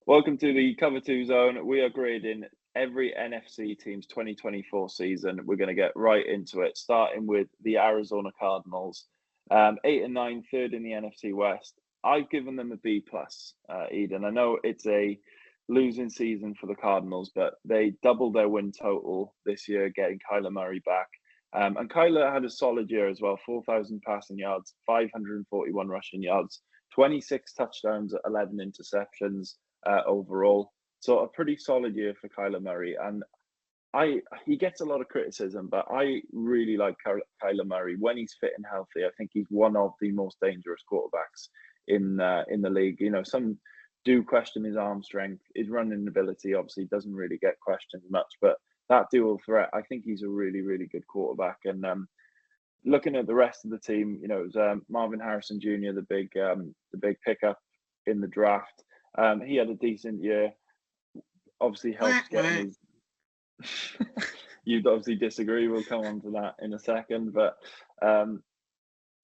Welcome to the Cover 2 Zone. We are grading every NFC team's 2024 season. We're going to get right into it, starting with the Arizona Cardinals. 8 and 9, third in the NFC West. I've given them a B plus, Eden. I know it's a losing season for the Cardinals, but they doubled their win total this year, getting Kyler Murray back. And Kyler had a solid year as well, 4,000 passing yards, 541 rushing yards, 26 touchdowns, 11 interceptions overall. So a pretty solid year for Kyler Murray. And he gets a lot of criticism, but I really like Kyler Murray when he's fit and healthy. I think he's one of the most dangerous quarterbacks in the league. You know, some do question his arm strength, his running ability. Obviously, doesn't really get questioned much, but that dual threat, I think he's a really, really good quarterback. And looking at the rest of the team, you know, it was Marvin Harrison Jr., the big pickup in the draft. He had a decent year. Obviously, helps getting his. You'd obviously disagree. We'll come on to that in a second. But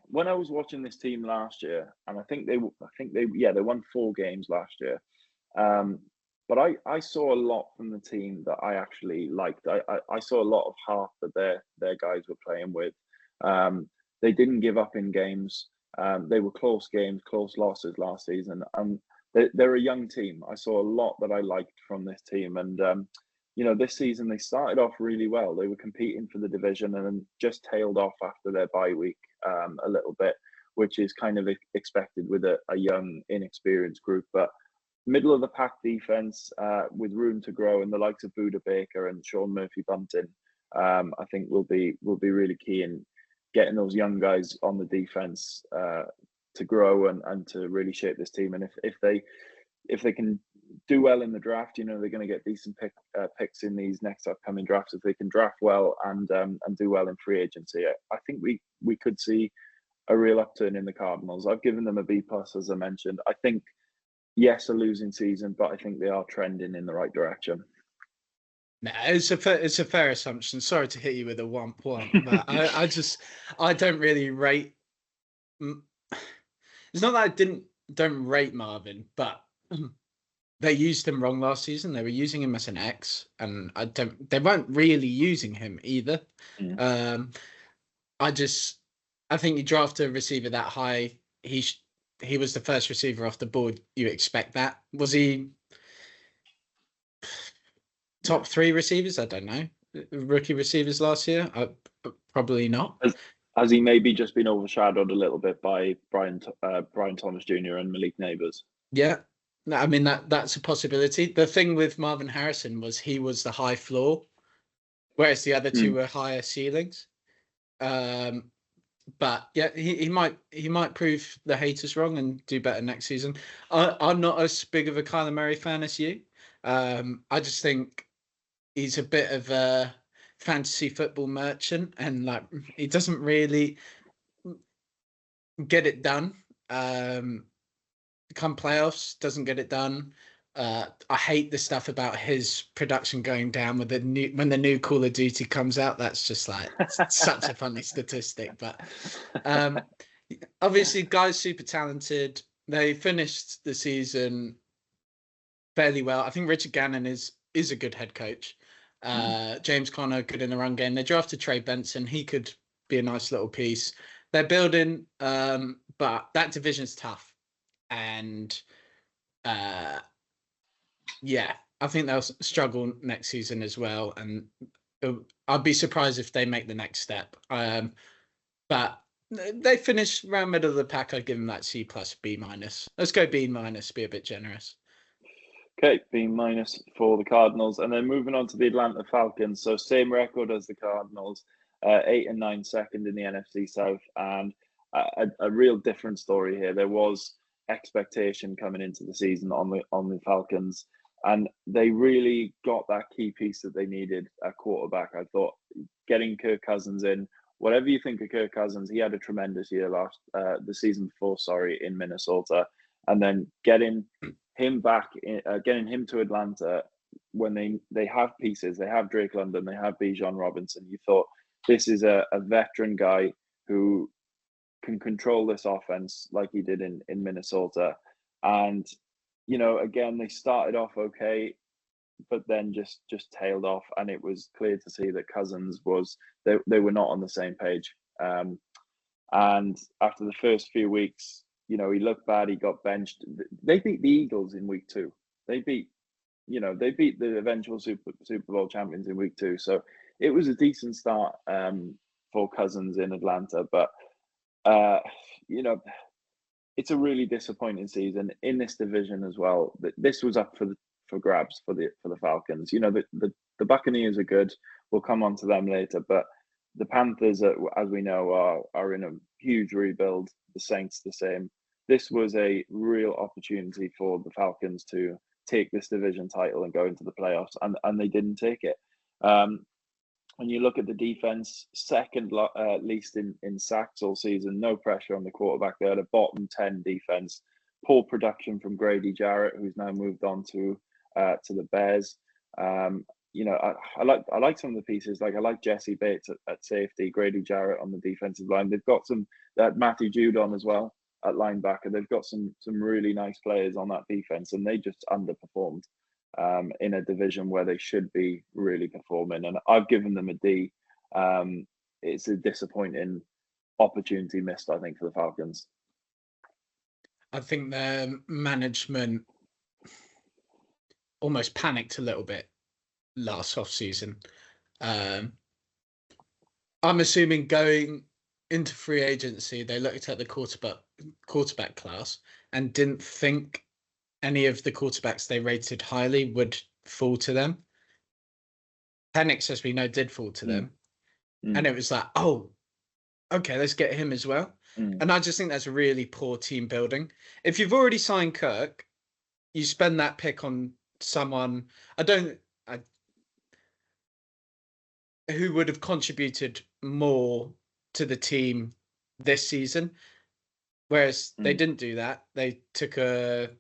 when I was watching this team last year, and I think they won 4 games last year. But I saw a lot from the team that I actually liked. I saw a lot of heart that their guys were playing with. They didn't give up in games. They were close games, close losses last season. They're a young team. I saw a lot that I liked from this team. And, you know, this season they started off really well. They were competing for the division and then just tailed off after their bye week a little bit, which is kind of expected with a young, inexperienced group. But middle of the pack defense with room to grow, and the likes of Buda Baker and Sean Murphy-Bunting, I think will be really key in getting those young guys on the defense to grow and to really shape this team. And if they can do well in the draft, you know, they're going to get decent picks in these next upcoming drafts. If they can draft well and do well in free agency, I think we could see a real upturn in the Cardinals. I've given them a B plus, as I mentioned. I think, yes, a losing season, but I think they are trending in the right direction. No, it's a fair assumption. Sorry to hit you with a 1 point, but I don't really rate. It's not that I don't rate Marvin, but they used him wrong last season. They were using him as an X, and they weren't really using him either. Mm. I think you draft a receiver that high. He was the first receiver off the board. You expect that. Was he top 3 receivers? I don't know. Rookie receivers last year? Probably not. Has he maybe just been overshadowed a little bit by Brian Thomas Jr. and Malik Neighbors? Yeah. No, I mean, that's a possibility. The thing with Marvin Harrison was he was the high floor, whereas the other two were higher ceilings. But yeah, he might prove the haters wrong and do better next season. I'm not as big of a Kyler Murray fan as you. I just think he's a bit of a fantasy football merchant, and like he doesn't really get it done. Come playoffs, doesn't get it done. I hate the stuff about his production going down when the new Call of Duty comes out. That's just like such a funny statistic. But obviously, guy's super talented. They finished the season fairly well. I think Richard Gannon is a good head coach. James Conner good in the run game. They drafted Trey Benson. He could be a nice little piece. They're building, but that division's tough. And yeah, I think they'll struggle next season as well. And I'd be surprised if they make the next step. But they finish around middle of the pack. I'd give them that C plus, B minus. Let's go B minus, be a bit generous. Okay, B minus for the Cardinals. And then moving on to the Atlanta Falcons. So same record as the Cardinals, 8 and 9 second in the NFC South. And a real different story here. There was expectation coming into the season on the Falcons, and they really got that key piece that they needed at quarterback. I thought getting Kirk Cousins in, whatever you think of Kirk Cousins, he had a tremendous year the season before, in Minnesota, and then getting him back, getting him to Atlanta when they have pieces, they have Drake London, they have Bijan Robinson. You thought this is a veteran guy who can control this offense like he did in Minnesota. And again, they started off okay, but then just tailed off, and it was clear to see that Cousins they were not on the same page. And after the first few weeks, he looked bad. He got benched. They beat the Eagles in week 2. They beat the eventual Super Bowl champions in week 2. So it was a decent start for Cousins in Atlanta, but it's a really disappointing season in this division as well. This was up for grabs for the Falcons. The Buccaneers are good. We'll come on to them later, but the Panthers, as we know, are in a huge rebuild. The Saints the same. This was a real opportunity for the Falcons to take this division title and go into the playoffs, and they didn't take it. When you look at the defense, second least in sacks all season, no pressure on the quarterback. They had a bottom 10 defense. Poor production from Grady Jarrett, who's now moved on to the Bears. I like some of the pieces. Like I like Jesse Bates at safety, Grady Jarrett on the defensive line. They've got some Matthew Judon as well at linebacker. They've got some really nice players on that defense, and they just underperformed in a division where they should be really performing. And I've given them a D. It's a disappointing opportunity missed, I think, for the Falcons. I think their management almost panicked a little bit last off season. I'm assuming going into free agency, they looked at the quarterback class and didn't think any of the quarterbacks they rated highly would fall to them. Penix, as we know, did fall to them. And it was like, oh, okay, let's get him as well. And I just think that's really poor team building. If you've already signed Kirk, you spend that pick on someone who would have contributed more to the team this season. Whereas they didn't do that. They took a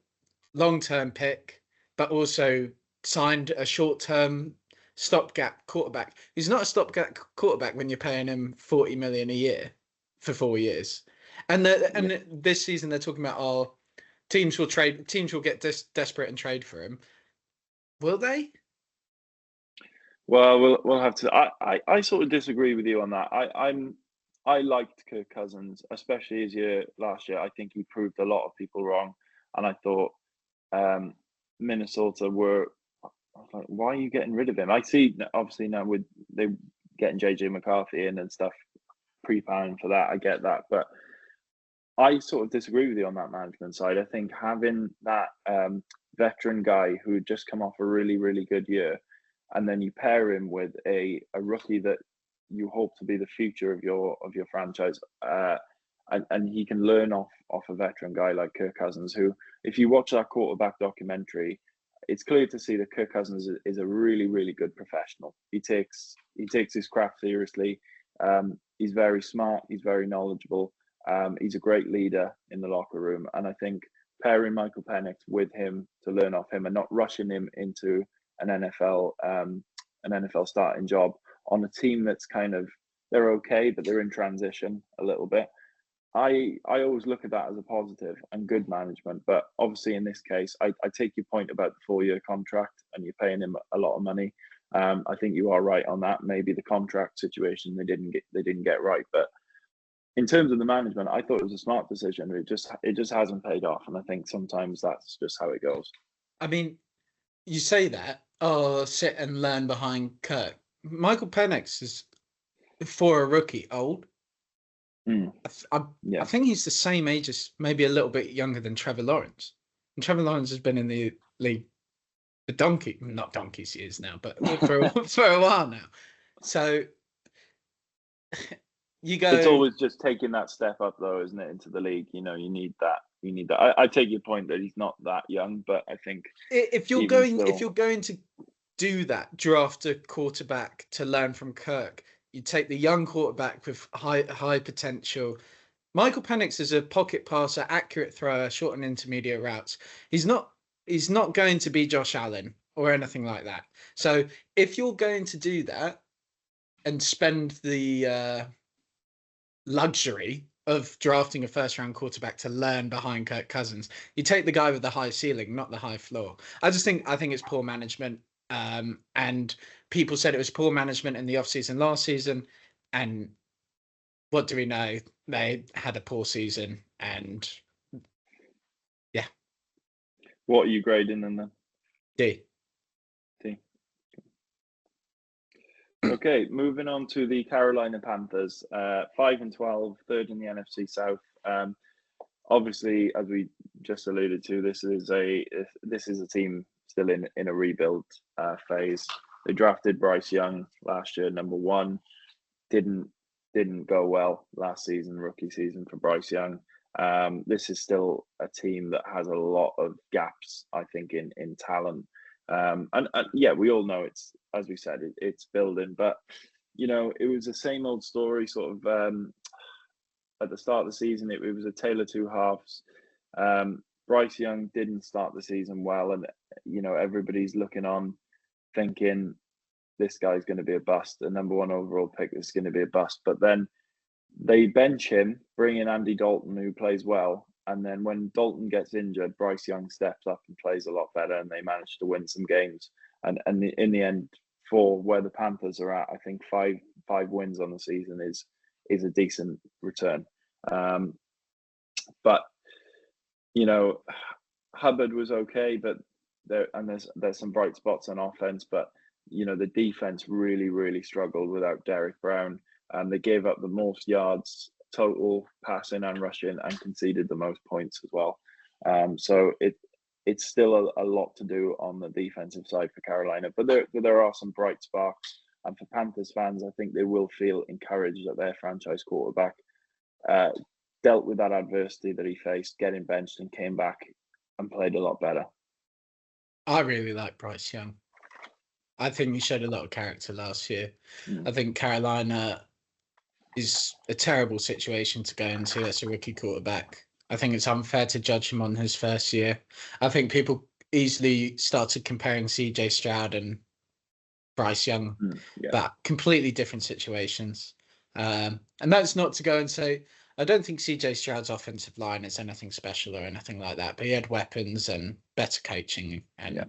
long-term pick, but also signed a short-term stopgap quarterback. He's not a stopgap quarterback when you're paying him $40 million a year for 4 years. And this season they're talking about, teams will get desperate and trade for him. Will they? Well, we'll have to. I sort of disagree with you on that. I liked Kirk Cousins, especially his year last year. I think he proved a lot of people wrong, and I thought Minnesota were. I was like, why are you getting rid of him? I see, obviously now with they getting JJ McCarthy in and stuff, preparing for that. I get that, but I sort of disagree with you on that management side. I think having that veteran guy who had just come off a really, really good year, and then you pair him with a rookie that you hope to be the future of your franchise, and he can learn off a veteran guy like Kirk Cousins, who, if you watch that quarterback documentary, it's clear to see that Kirk Cousins is a really, really good professional. He takes his craft seriously. He's very smart. He's very knowledgeable. He's a great leader in the locker room, and I think pairing Michael Penix with him to learn off him and not rushing him into an NFL starting job on a team that's kind of, they're okay, but they're in transition a little bit. I always look at that as a positive and good management, but obviously in this case, I take your point about the 4-year contract and you're paying him a lot of money. I think you are right on that. Maybe the contract situation they didn't get right, but in terms of the management, I thought it was a smart decision. It just hasn't paid off, and I think sometimes that's just how it goes. I mean, you say that, sit and learn behind Kirk. Michael Penix is, for a rookie, old. I think he's the same age as, maybe a little bit younger than Trevor Lawrence. And Trevor Lawrence has been in the league not donkey's years now, but for a while now. So you go. It's always just taking that step up, though, isn't it, into the league? You need that. I take your point that he's not that young, but I think if you're going to do that, draft a quarterback to learn from Kirk. You take the young quarterback with high potential. Michael Penix is a pocket passer, accurate thrower, short and intermediate routes. He's not going to be Josh Allen or anything like that. So if you're going to do that and spend the luxury of drafting a first-round quarterback to learn behind Kirk Cousins. You take the guy with the high ceiling, not the high floor. I think it's poor management. And people said it was poor management in the offseason last season. And what do we know? They had a poor season, and yeah. What are you grading them then? D. Okay, moving on to the Carolina Panthers, 5-12, third in the NFC South. Obviously, as we just alluded to, this is a team still in a rebuild phase. They drafted Bryce Young last year, number 1. Didn't go well last season, rookie season for Bryce Young. This is still a team that has a lot of gaps, I think, in talent. And yeah, we all know it's, as we said, it's building, but it was the same old story sort of at the start of the season. It was a tale of two halves. Bryce Young didn't start the season well, and everybody's looking on thinking this guy's going to be a bust, a number 1 overall pick is going to be a bust. But then they bench him, bring in Andy Dalton, who plays well. And then when Dalton gets injured, Bryce Young steps up and plays a lot better, and they manage to win some games. And in the end, for where the Panthers are at, I think five wins on the season is a decent return. But Hubbard was okay, but there's some bright spots on offense, but the defense really, really struggled without Derek Brown. They gave up the most yards total, passing and rushing, and conceded the most points as well. So it's still a lot to do on the defensive side for Carolina, but there are some bright sparks. And for Panthers fans, I think they will feel encouraged that their franchise quarterback dealt with that adversity that he faced, getting benched, and came back and played a lot better. I really like Bryce Young. I think he showed a lot of character last year. I think Carolina is a terrible situation to go into as a rookie quarterback. I think it's unfair to judge him on his first year. I think people easily started comparing CJ Stroud and Bryce Young, but completely different situations. And that's not to go and say, I don't think CJ Stroud's offensive line is anything special or anything like that, but he had weapons and better coaching and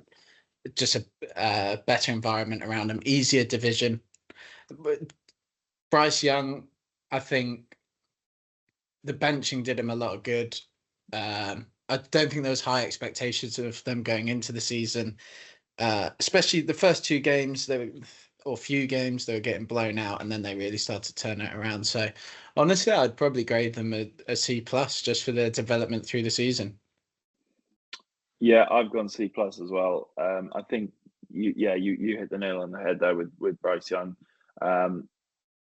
just a better environment around him, easier division. But Bryce Young, I think the benching did him a lot of good. I don't think there was high expectations of them going into the season, especially the first 2 games. Few games, they were getting blown out, and then they really started to turn it around. So honestly, I'd probably grade them a C+ just for their development through the season. Yeah, I've gone C+ as well. I think you hit the nail on the head there with Bryce Young,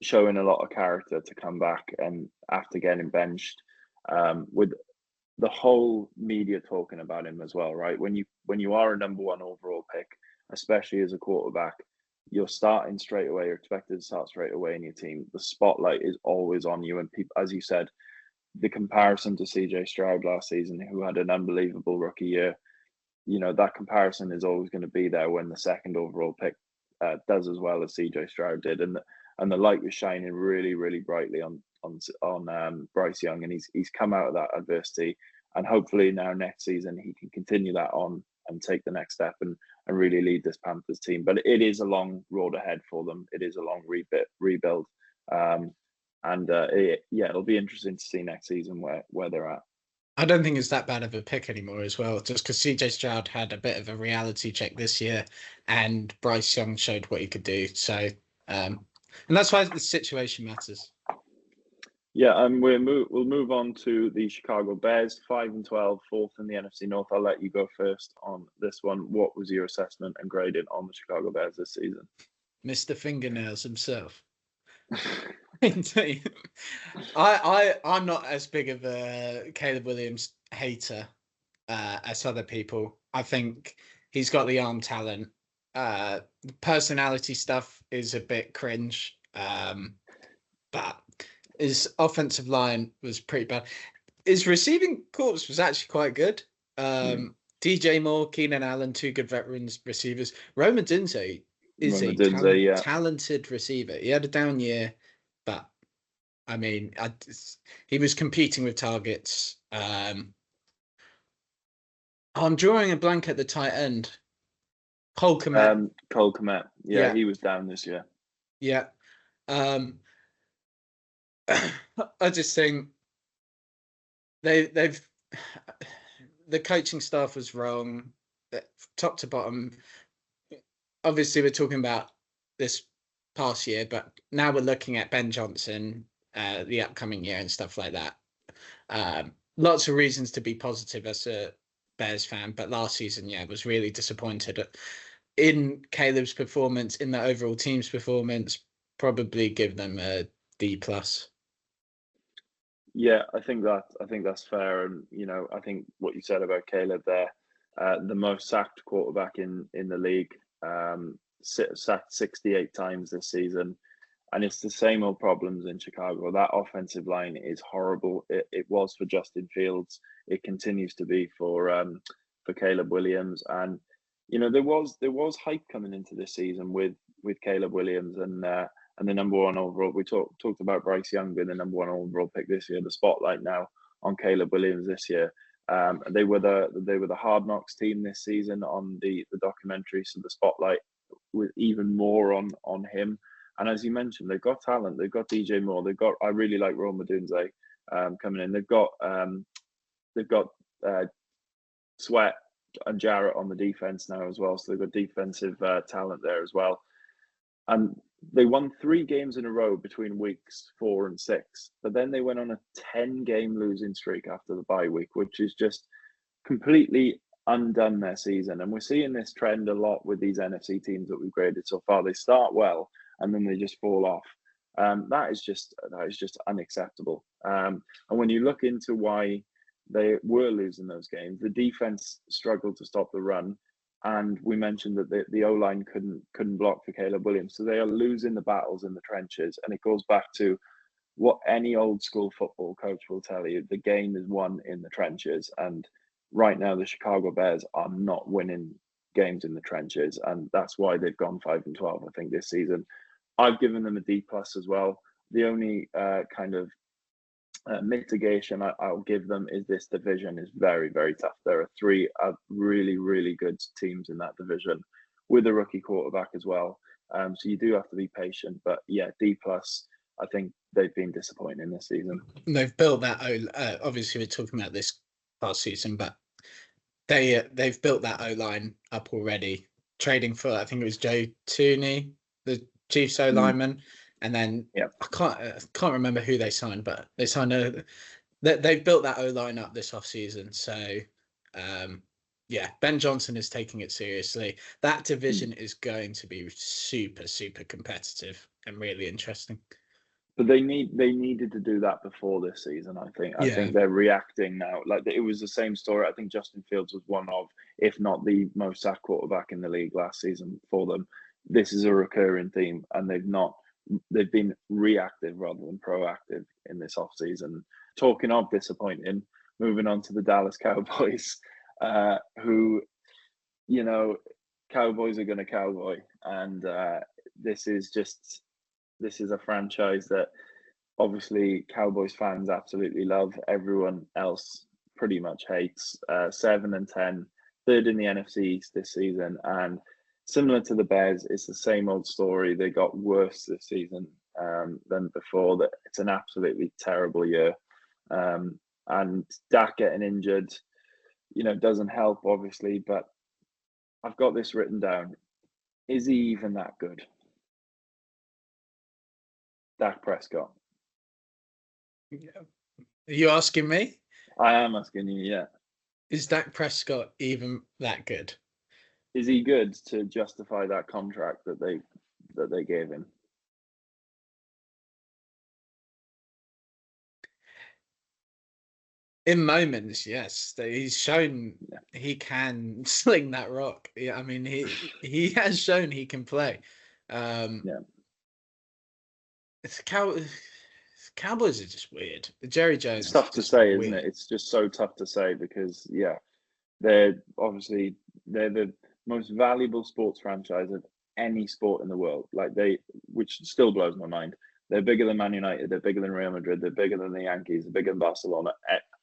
showing a lot of character to come back, and after getting benched, with the whole media talking about him as well, right? When you are a number 1 overall pick, especially as a quarterback, you're starting straight away. You're expected to start straight away in your team. The spotlight is always on you, and people, as you said, the comparison to CJ Stroud last season, who had an unbelievable rookie year, that comparison is always going to be there when the 2nd overall pick does as well as CJ Stroud did, and the light was shining really, really brightly on Bryce Young, and he's come out of that adversity, and hopefully now next season he can continue that on and take the next step and really lead this Panthers team. But it is a long road ahead for them. It is a long rebuild. It'll be interesting to see next season where they're at. I don't think it's that bad of a pick anymore as well, just because CJ Stroud had a bit of a reality check this year, and Bryce Young showed what he could do. So, and that's why the situation matters. Yeah, and we'll move on to the Chicago Bears, 5-12, 4th in the NFC North. I'll let you go first on this one. What was your assessment and grading on the Chicago Bears this season? Mr. Fingernails himself. I'm not as big of a Caleb Williams hater as other people. I think he's got the arm talent. The personality stuff is a bit cringe, but his offensive line was pretty bad. His receiving corps was actually quite good. DJ Moore, Keenan Allen, 2 good veterans receivers. Rome Odunze is a talented receiver. He had a down year, but I mean, he was competing with targets. I'm drawing a blank at the tight end. Cole Kmet. Cole Kmet. Yeah, he was down this year. Yeah. I just think they've the coaching staff was wrong, top to bottom. Obviously, we're talking about this past year, but now we're looking at Ben Johnson, the upcoming year and stuff like that. Lots of reasons to be positive as a Bears fan, but last season, was really disappointed in Caleb's performance, in the overall team's performance. Probably give them a D+. Yeah, I think that's fair, and I think what you said about Caleb there, the most sacked quarterback in the league, sacked 68 times this season. And it's the same old problems in Chicago. That offensive line is horrible. It was for Justin Fields. It continues to be for Caleb Williams. And there was hype coming into this season with Caleb Williams and the number one overall. We talked about Bryce Young being the number one overall pick this year. The spotlight now on Caleb Williams this year. They were the Hard Knocks team this season on the documentary. So the spotlight was even more on him. And as you mentioned, they've got talent. They've got DJ Moore. I really like Rome Odunze coming in. They've got Sweat and Jarrett on the defense now as well. So they've got defensive talent there as well. And they won 3 games in a row between weeks 4 and 6. But then they went on a 10-game losing streak after the bye week, which is just completely undone their season. And we're seeing this trend a lot with these NFC teams that we've graded so far. They start well and then they just fall off. That is just unacceptable. And when you look into why they were losing those games, the defense struggled to stop the run, and we mentioned that the O-line couldn't block for Caleb Williams. So they are losing the battles in the trenches, and it goes back to what any old school football coach will tell you: the game is won in the trenches. And right now, the Chicago Bears are not winning games in the trenches, and that's why they've gone 5-12. I think this season. I've given them a D+ as well. The only kind of mitigation I'll give them is this division is very, very tough. There are 3 really, really good teams in that division with a rookie quarterback as well. So you do have to be patient. But yeah, D+. I think they've been disappointing this season. They've built that. Obviously, we're talking about this past season, but they've built that O-line up already. Trading for, I think it was Joe Tooney, the Chiefs O-lineman, and then I can't remember who they signed, but they signed they've built that O-line up this offseason. So Ben Johnson is taking it seriously. That division is going to be super, super competitive and really interesting. But they needed to do that before this season, I think. I think they're reacting now. Like, it was the same story. I think Justin Fields was one of, if not the most sacked quarterback in the league last season for them. This is a recurring theme, and they've been reactive rather than proactive in this offseason. Talking of disappointing, moving on to the Dallas Cowboys, who, Cowboys are going to cowboy. And this is a franchise that obviously Cowboys fans absolutely love. Everyone else pretty much hates. 7-10, third in the NFC East this season. And similar to the Bears, it's the same old story. They got worse this season than before. That it's an absolutely terrible year. And Dak getting injured, doesn't help, obviously. But I've got this written down. Is he even that good? Dak Prescott. Yeah. Are you asking me? I am asking you, yeah. Is Dak Prescott even that good? Is he good to justify that contract that they gave him? In moments, yes. He's shown he can sling that rock. Yeah, I mean, he has shown he can play. It's Cowboys are just weird. Jerry Jones. It's tough to say, isn't it? It's just so tough to say because they're the most valuable sports franchise of any sport in the world. Which still blows my mind. They're bigger than Man United. They're bigger than Real Madrid. They're bigger than the Yankees. They're bigger than Barcelona.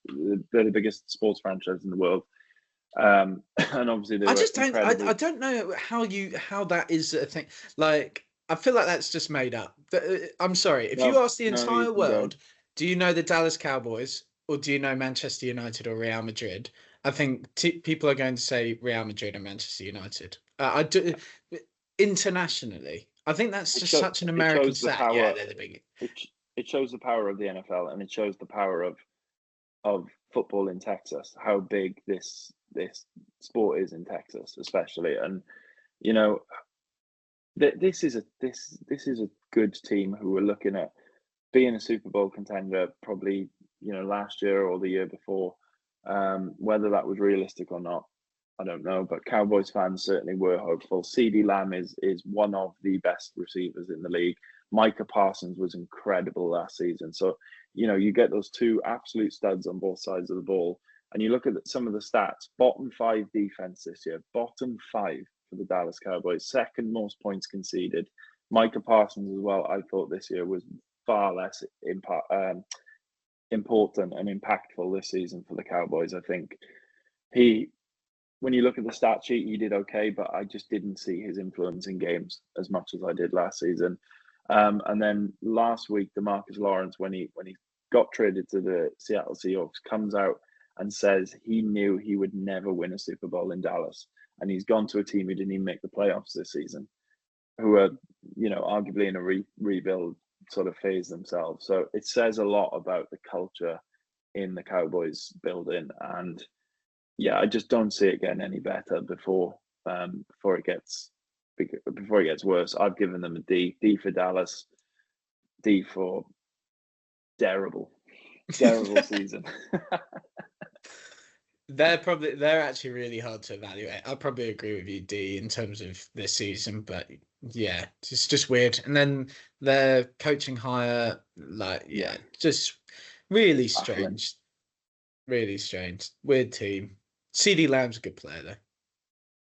They're the biggest sports franchise in the world. And obviously they I were just don't. incredibly. I don't know how that is a thing. Like, I feel like that's just made up. I'm sorry. If you ask the No, you entire can go. world, do you know the Dallas Cowboys or do you know Manchester United or Real Madrid? I think people are going to say Real Madrid and Manchester United. I do internationally. I think that's just such an American shows the stat. power. Yeah, they're the big. It shows the power of the NFL, and it shows the power of football in Texas. How big this sport is in Texas, especially, and you know, this is a good team who are looking at being a Super Bowl contender, probably last year or the year before. Whether that was realistic or not, I don't know. But Cowboys fans certainly were hopeful. CeeDee Lamb is one of the best receivers in the league. Micah Parsons was incredible last season. So you get those two absolute studs on both sides of the ball, and you look at some of the stats. Bottom 5 defense this year. Bottom 5 for the Dallas Cowboys. Second most points conceded. Micah Parsons as well. I thought this year was far less important and impactful this season for the Cowboys. I think when you look at the stat sheet, he did okay, but I just didn't see his influence in games as much as I did last season. And then last week, DeMarcus Lawrence, when he got traded to the Seattle Seahawks, comes out and says he knew he would never win a Super Bowl in Dallas, and he's gone to a team who didn't even make the playoffs this season, who are arguably in a rebuild sort of phase themselves. So it says a lot about the culture in the Cowboys building, and yeah, I just don't see it getting any better before it gets worse. I've given them a D for Dallas, D for terrible season. They're actually really hard to evaluate. I probably agree with you, D, in terms of this season, but yeah, it's just weird. And then their coaching hire, just really strange. Really strange. Weird team. CeeDee Lamb's a good player though.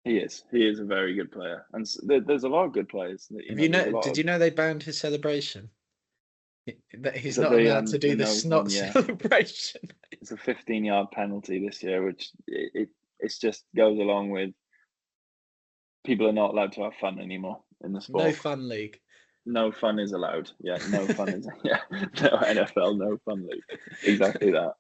He is a very good player, and there's a lot of good players. Did you know they banned his celebration? That he's not allowed to do the snot celebration. It's a 15-yard penalty this year, which it just goes along with people are not allowed to have fun anymore in the sport. No fun league. No fun is allowed. Yeah, no fun is no NFL, no fun league. Exactly that.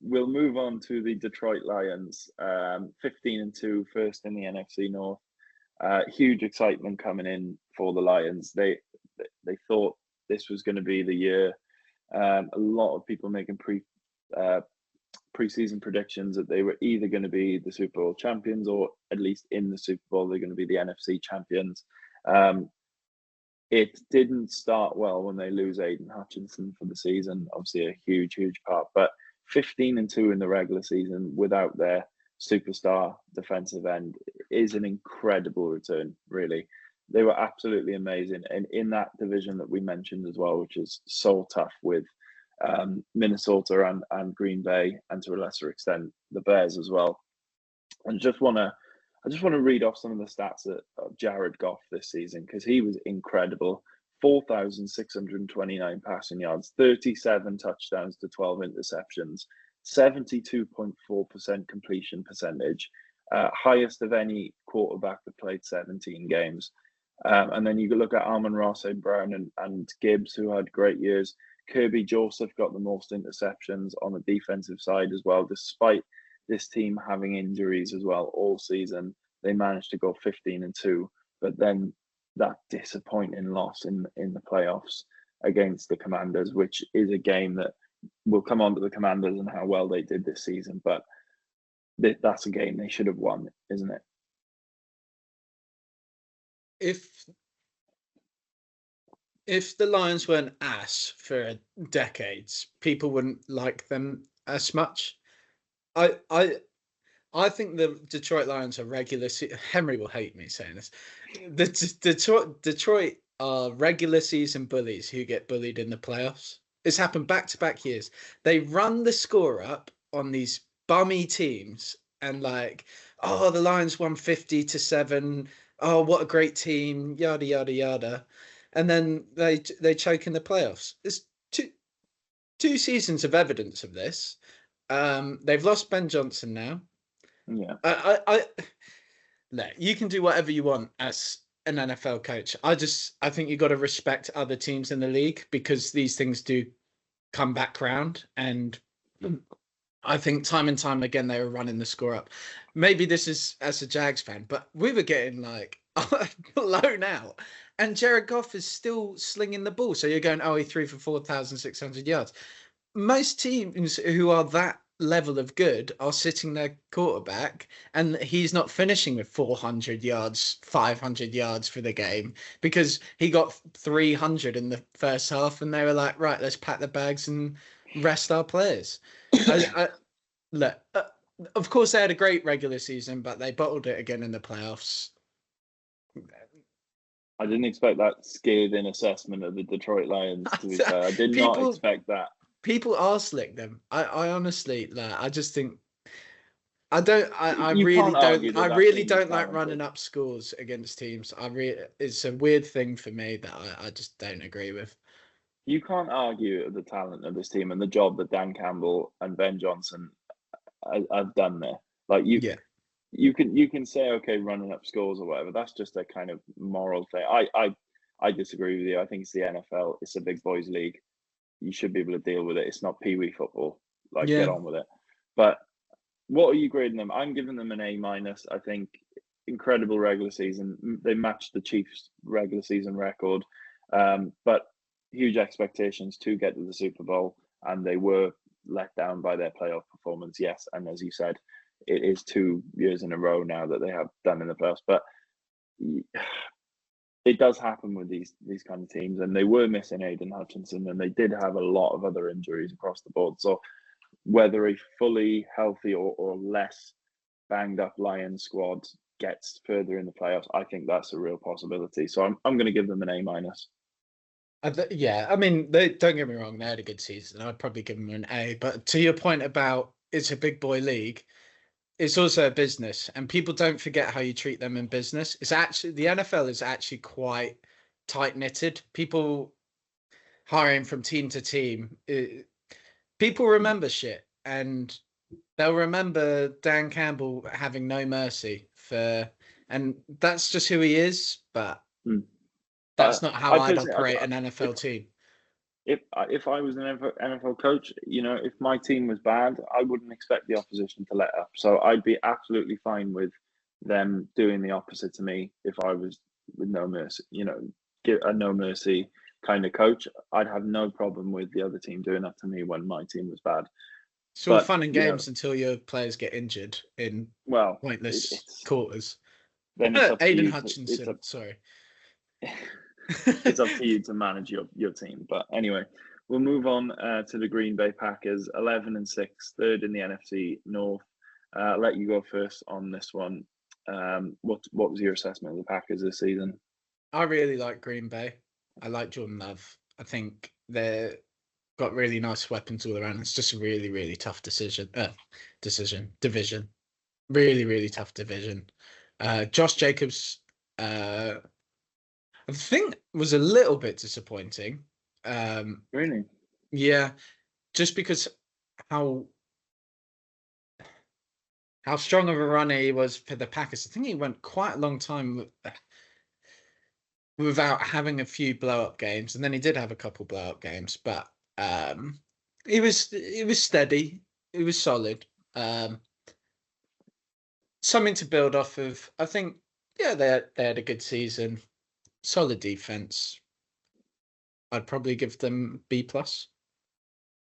We'll move on to the Detroit Lions, 15-2, first in the NFC North. Huge excitement coming in for the Lions. They thought this was going to be the year. A lot of people making preseason predictions that they were either going to be the Super Bowl champions, or at least in the Super Bowl they're going to be the NFC champions. It didn't start well when they lose Aiden Hutchinson for the season. Obviously a huge part, but 15-2 in the regular season without their superstar defensive end is an incredible return, really. They were absolutely amazing. And in that division that we mentioned as well, which is so tough with Minnesota and Green Bay, and to a lesser extent, the Bears as well. And I just want to read off some of the stats of Jared Goff this season, because he was incredible. 4,629 passing yards, 37 touchdowns to 12 interceptions, 72.4% completion percentage, highest of any quarterback that played 17 games. And then you can look at Amon-Ra St. Brown and Gibbs, who had great years. Kirby Joseph got the most interceptions on the defensive side as well, despite this team having injuries as well all season. They managed to go 15-2, but then that disappointing loss in the playoffs against the Commanders, which is a game that will come on to the Commanders and how well they did this season, but that's a game they should have won, isn't it? If the Lions weren't ass for decades, people wouldn't like them as much. I think the Detroit Lions are regular. Henry will hate me saying this. The Detroit are regular season bullies who get bullied in the playoffs. It's happened back-to-back years. They run the score up on these bummy teams and the Lions won 50-7. Oh, what a great team! Yada yada yada. and then they choke in the playoffs. There's two seasons of evidence of this. They've lost Ben Johnson now. Yeah. No, you can do whatever you want as an NFL coach. I think you got to respect other teams in the league, because these things do come back round, and I think time and time again they were running the score up. Maybe this is as a Jags fan, but we were getting like blown out, and Jared Goff is still slinging the ball. So you're going, oh, he threw for 4,600 yards. Most teams who are that level of good are sitting their quarterback, and he's not finishing with 400 yards, 500 yards for the game, because he got 300 in the first half, and they were like, right, let's pack the bags and rest our players. Look, of course they had a great regular season, but they bottled it again in the playoffs. I didn't expect that scathing assessment of the Detroit Lions, to be fair. I did not expect that. People are slick them. I honestly, like, I just think I really don't like running up scores against teams. It's a weird thing for me that I just don't agree with. You can't argue the talent of this team and the job that Dan Campbell and Ben Johnson have done there. Like you can say, okay, running up scores or whatever. That's just a kind of moral thing. I disagree with you. I think it's the NFL. It's a big boys league. You should be able to deal with it. It's not pee-wee football. Like, get on with it. But what are you grading them? I'm giving them an A-. I think incredible regular season. They matched the Chiefs' regular season record, but huge expectations to get to the Super Bowl, and they were let down by their playoff performance. Yes, and as you said, it is 2 years in a row now that they have done in the playoffs. But it does happen with these kind of teams, and they were missing Aiden Hutchinson, and they did have a lot of other injuries across the board. So whether a fully healthy or less banged up Lions squad gets further in the playoffs, I think that's a real possibility. So I'm going to give them an A-. Yeah, I mean, don't get me wrong, they had a good season. I'd probably give them an A. But to your point about it's a big boy league, it's also a business, and people don't forget how you treat them in business. It's actually, the NFL is actually quite tight knitted. People hiring from team to team, people remember shit, and they'll remember Dan Campbell having no mercy and that's just who he is. But that's not how I'd operate an NFL team. If I was an NFL coach, if my team was bad, I wouldn't expect the opposition to let up. So I'd be absolutely fine with them doing the opposite to me if I was with no mercy, a no mercy kind of coach. I'd have no problem with the other team doing that to me when my team was bad. It's all fun and games until your players get injured in pointless quarters. Then it's up to Aiden Hutchinson, sorry. It's up to you to manage your team. But anyway, we'll move on to the Green Bay Packers, 11-6, third in the NFC North. I'll let you go first on this one. What was your assessment of the Packers this season? I really like Green Bay. I like Jordan Love. I think they've got really nice weapons all around. It's just a really, really tough division. Really, really tough division. Josh Jacobs, I think was a little bit disappointing. Really? Yeah, just because how strong of a runner he was for the Packers. I think he went quite a long time without having a few blow-up games, and then he did have a couple blow-up games, but it was steady. It was solid. Something to build off of. I think, yeah, they had a good season. Solid defense. I'd probably give them B+.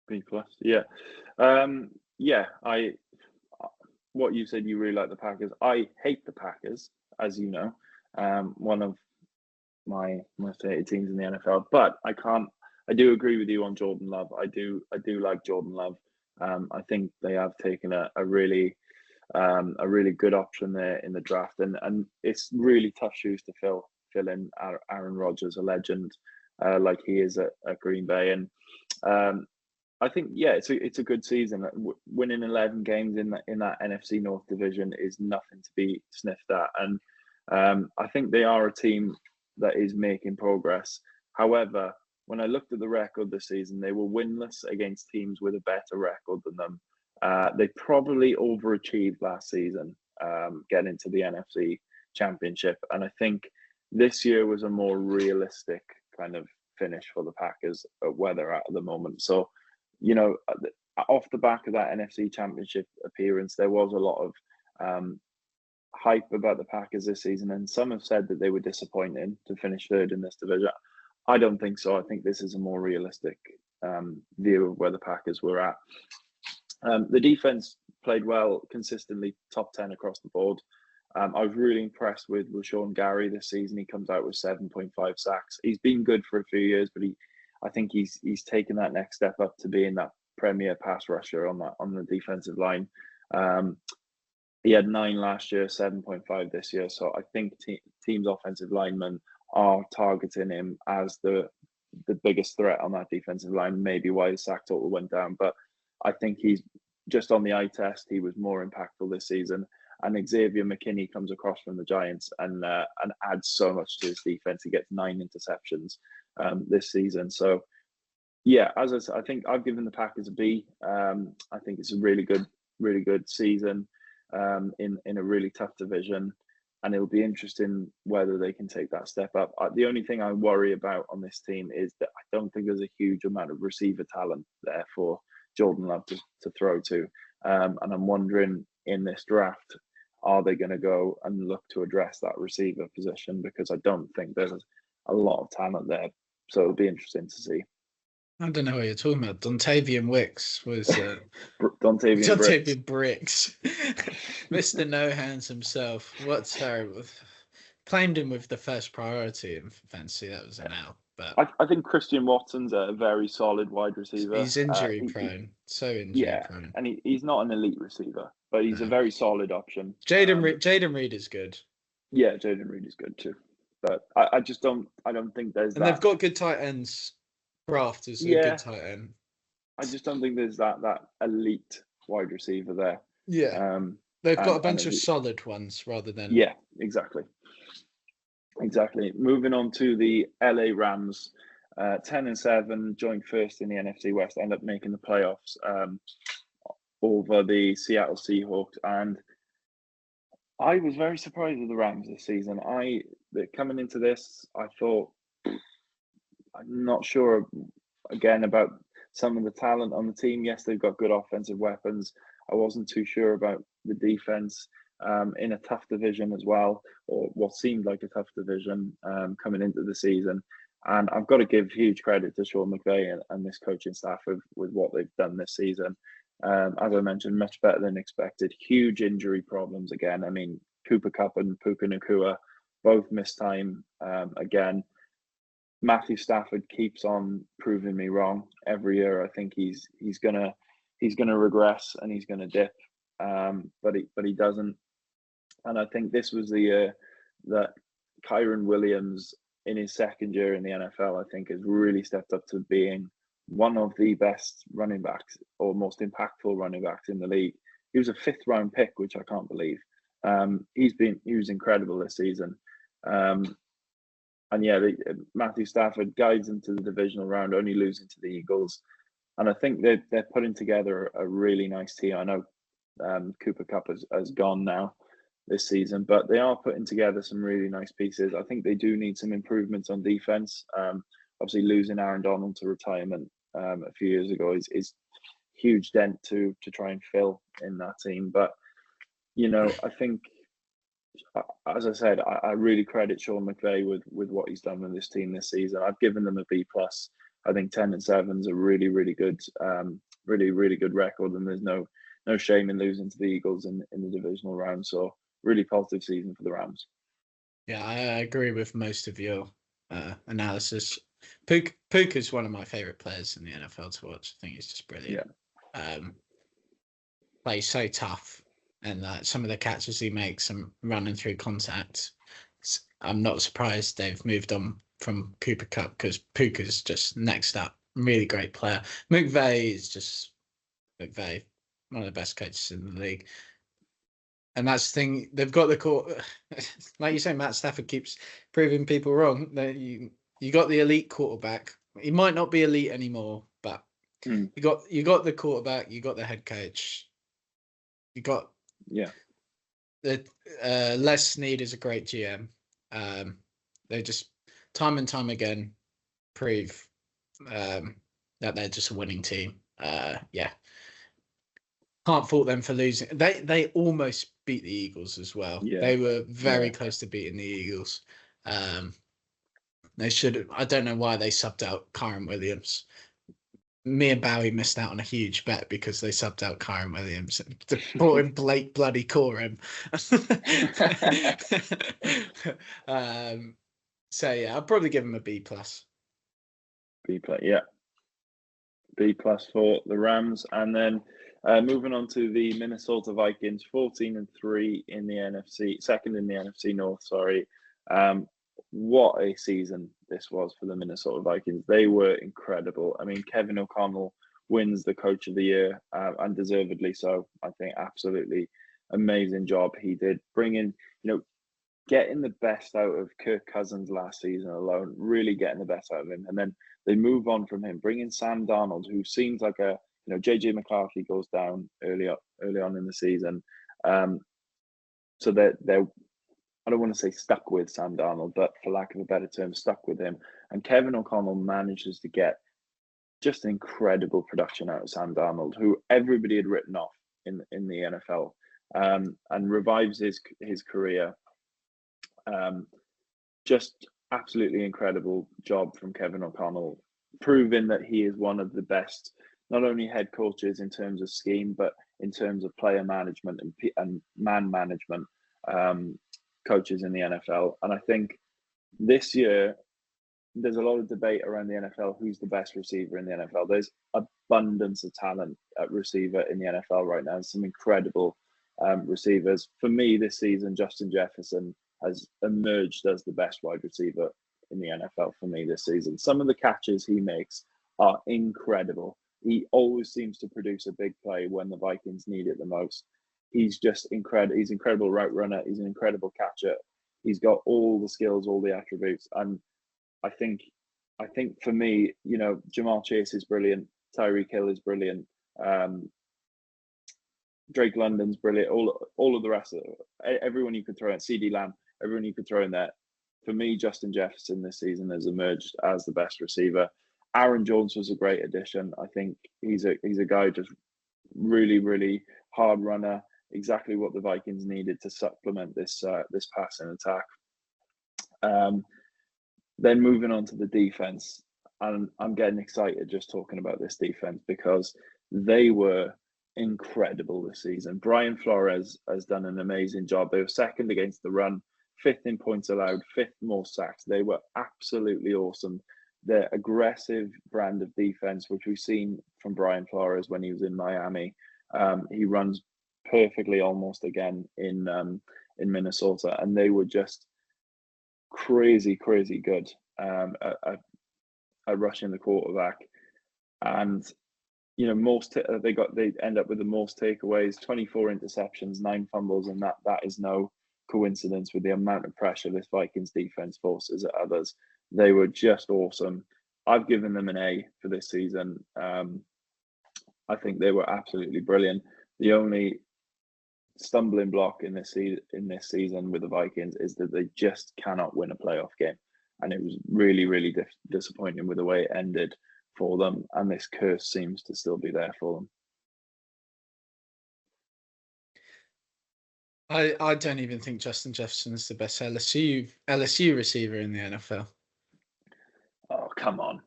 B+, yeah. What you said, you really like the Packers. I hate the Packers, as you know. One of my most hated teams in the NFL. But I do agree with you on Jordan Love. I do like Jordan Love. I think they have taken a really good option there in the draft, and it's really tough shoes to fill in Aaron Rodgers, a legend like he is at Green Bay, and I think it's a good season. Winning 11 games in that NFC North division is nothing to be sniffed at, and I think they are a team that is making progress. However, when I looked at the record this season, they were winless against teams with a better record than them. They probably overachieved last season, getting to the NFC Championship. And I think this year was a more realistic kind of finish for the Packers at where they're at the moment. So, off the back of that NFC Championship appearance, there was a lot of hype about the Packers this season, and some have said that they were disappointed to finish third in this division. I don't think so. I think this is a more realistic view of where the Packers were at. The defense played well, consistently top 10 across the board. I was really impressed with Rashawn Gary this season. He comes out with 7.5 sacks. He's been good for a few years, but I think he's taken that next step up to being that premier pass rusher on the defensive line. He had 9 last year, 7.5 this year. So I think teams' offensive linemen are targeting him as the biggest threat on that defensive line. Maybe why his sack total went down, but I think he's just on the eye test. He was more impactful this season. And Xavier McKinney comes across from the Giants and adds so much to his defense. He gets 9 interceptions this season. So, yeah, as I said, I think I've given the Packers a B. I think it's a really good season in a really tough division. And it'll be interesting whether they can take that step up. The only thing I worry about on this team is that I don't think there's a huge amount of receiver talent there for Jordan Love to throw to. And I'm wondering in this draft, are they going to go and look to address that receiver position? Because I don't think there's a lot of talent there. So it'll be interesting to see. I don't know what you're talking about. Dontavian Wicks was Dontavian Bricks. Mr. No Hands himself. What terrible. Claimed him with the first priority in fantasy. That was an L. But I think Christian Watson's a very solid wide receiver. He's injury prone. So injury prone. And he's not an elite receiver, but he's a very solid option. Jaden Reed is good. Yeah, Jaden Reed is good too. But I don't think there's and they've got good tight ends. Kraft is a good tight end. I just don't think there's that elite wide receiver there. Yeah. They've got a bunch of solid ones rather than... Yeah, exactly. Moving on to the LA Rams, 10-7, joined first in the NFC West, end up making the playoffs over the Seattle Seahawks. And I was very surprised with the Rams this season. Coming into this, I thought, I'm not sure again about some of the talent on the team. Yes, they've got good offensive weapons. I wasn't too sure about the defense in a tough division as well, or what seemed like a tough division coming into the season. And I've got to give huge credit to Sean McVay and this coaching staff with what they've done this season. As I mentioned, much better than expected. Huge injury problems again. I mean, Cooper Kupp and Puka Nacua both missed time again. Matthew Stafford keeps on proving me wrong every year. I think he's gonna regress and he's gonna dip, but he doesn't. And I think this was the year that Kyron Williams, in his second year in the NFL, I think has really stepped up to being one of the best running backs or most impactful running backs in the league. He was a 5th round pick, which I can't believe. He was incredible this season. And yeah, Matthew Stafford guides them to the divisional round, only losing to the Eagles. And I think they're putting together a really nice team. I know Cooper Kupp has gone now this season, but they are putting together some really nice pieces. I think they do need some improvements on defense. Obviously, losing Aaron Donald to retirement a few years ago is huge dent to try and fill in that team. But, I think, as I said, I really credit Sean McVay with what he's done with this team this season. I've given them a B+. I think 10-7 is a really, really good, really good record, and there's no shame in losing to the Eagles in the divisional round. So really positive season for the Rams. Yeah, I agree with most of your analysis. Puka's one of my favorite players in the NFL to watch. I think he's just brilliant. Yeah. Plays so tough. And some of the catches he makes and running through contact, I'm not surprised they've moved on from Cooper Kupp because Puka's just next up. Really great player. McVay is just McVay, one of the best coaches in the league. And that's the thing. They've got the core. Like you say, Matt Stafford keeps proving people wrong. You got the elite quarterback. He might not be elite anymore, but you got the quarterback. You got the head coach. You got the Les Snead is a great GM. They just time and time again prove that they're just a winning team. Can't fault them for losing. They almost beat the Eagles as well. Yeah. They were very close to beating the Eagles. They should have. I don't know why they subbed out Kyron Williams. Me and Bowie missed out on a huge bet because they subbed out Kyron Williams and brought in Blake bloody Corum. So yeah, I'll probably give him a B+. B+, yeah. B+ for the Rams, and then moving on to the Minnesota Vikings, 14-3 in the NFC, second in the NFC North. Sorry, what a season this was for the Minnesota Vikings. They were incredible. I mean, Kevin O'Connell wins the Coach of the Year, and deservedly so. I think absolutely amazing job he did, bringing, getting the best out of Kirk Cousins last season alone, really getting the best out of him. And then they move on from him, bringing Sam Darnold, who seems like a, JJ McCarthy goes down early on in the season. So they're I don't want to say stuck with Sam Darnold, but for lack of a better term, stuck with him. And Kevin O'Connell manages to get just incredible production out of Sam Darnold, who everybody had written off in the NFL, and revives his career. Just absolutely incredible job from Kevin O'Connell, proving that he is one of the best, not only head coaches in terms of scheme, but in terms of player management and man management coaches in the NFL. And I think this year, there's a lot of debate around the NFL, who's the best receiver in the NFL. There's abundance of talent at receiver in the NFL right now. Some incredible receivers. For me, this season, Justin Jefferson has emerged as the best wide receiver in the NFL for me this season. Some of the catches he makes are incredible. He always seems to produce a big play when the Vikings need it the most. He's just incredible. He's an incredible route runner. He's an incredible catcher. He's got all the skills, all the attributes. And I think for me, Jamal Chase is brilliant. Tyreek Hill is brilliant. Drake London's brilliant. All of the rest of it, everyone you could throw in, CD Lamb, everyone you could throw in there. For me, Justin Jefferson this season has emerged as the best receiver. Aaron Jones was a great addition. I think he's a guy just really, really hard runner. Exactly what the Vikings needed to supplement this passing attack. Then moving on to the defense, and I'm getting excited just talking about this defense because they were incredible this season. Brian Flores has done an amazing job. They were second against the run, fifth in points allowed, fifth most sacks. They were absolutely awesome. Their aggressive brand of defense, which we've seen from Brian Flores when he was in Miami, he runs perfectly almost again in Minnesota, and they were just crazy good at rushing the quarterback. And they end up with the most takeaways, 24 interceptions, 9 fumbles, and that is no coincidence with the amount of pressure this Vikings defense forces at others. They were just awesome. I've given them an A for this season. I think they were absolutely brilliant. The only stumbling block in this season with the Vikings is that they just cannot win a playoff game, and it was really disappointing with the way it ended for them, and this curse seems to still be there for them. I don't even think Justin Jefferson is the best LSU receiver in the NFL. Oh, come on.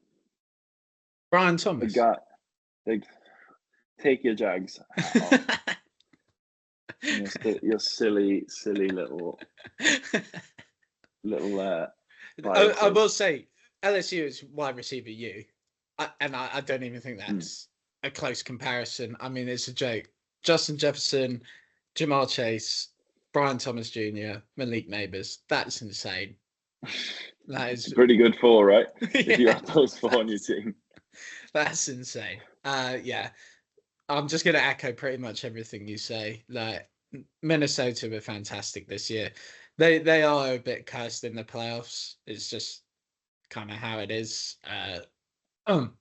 Brian Thomas. Take your Jags. Your silly little. I will say LSU is wide receiver U, and I don't even think that's a close comparison. I mean, it's a joke. Justin Jefferson, Jamal Chase, Brian Thomas Jr., Malik Neighbors. That's insane. That is a pretty good 4, right? Yeah. If you have those 4 on your team. That's insane. Yeah. I'm just going to echo pretty much everything you say. Like, Minnesota were fantastic this year. They are a bit cursed in the playoffs. It's just kind of how it is. I'll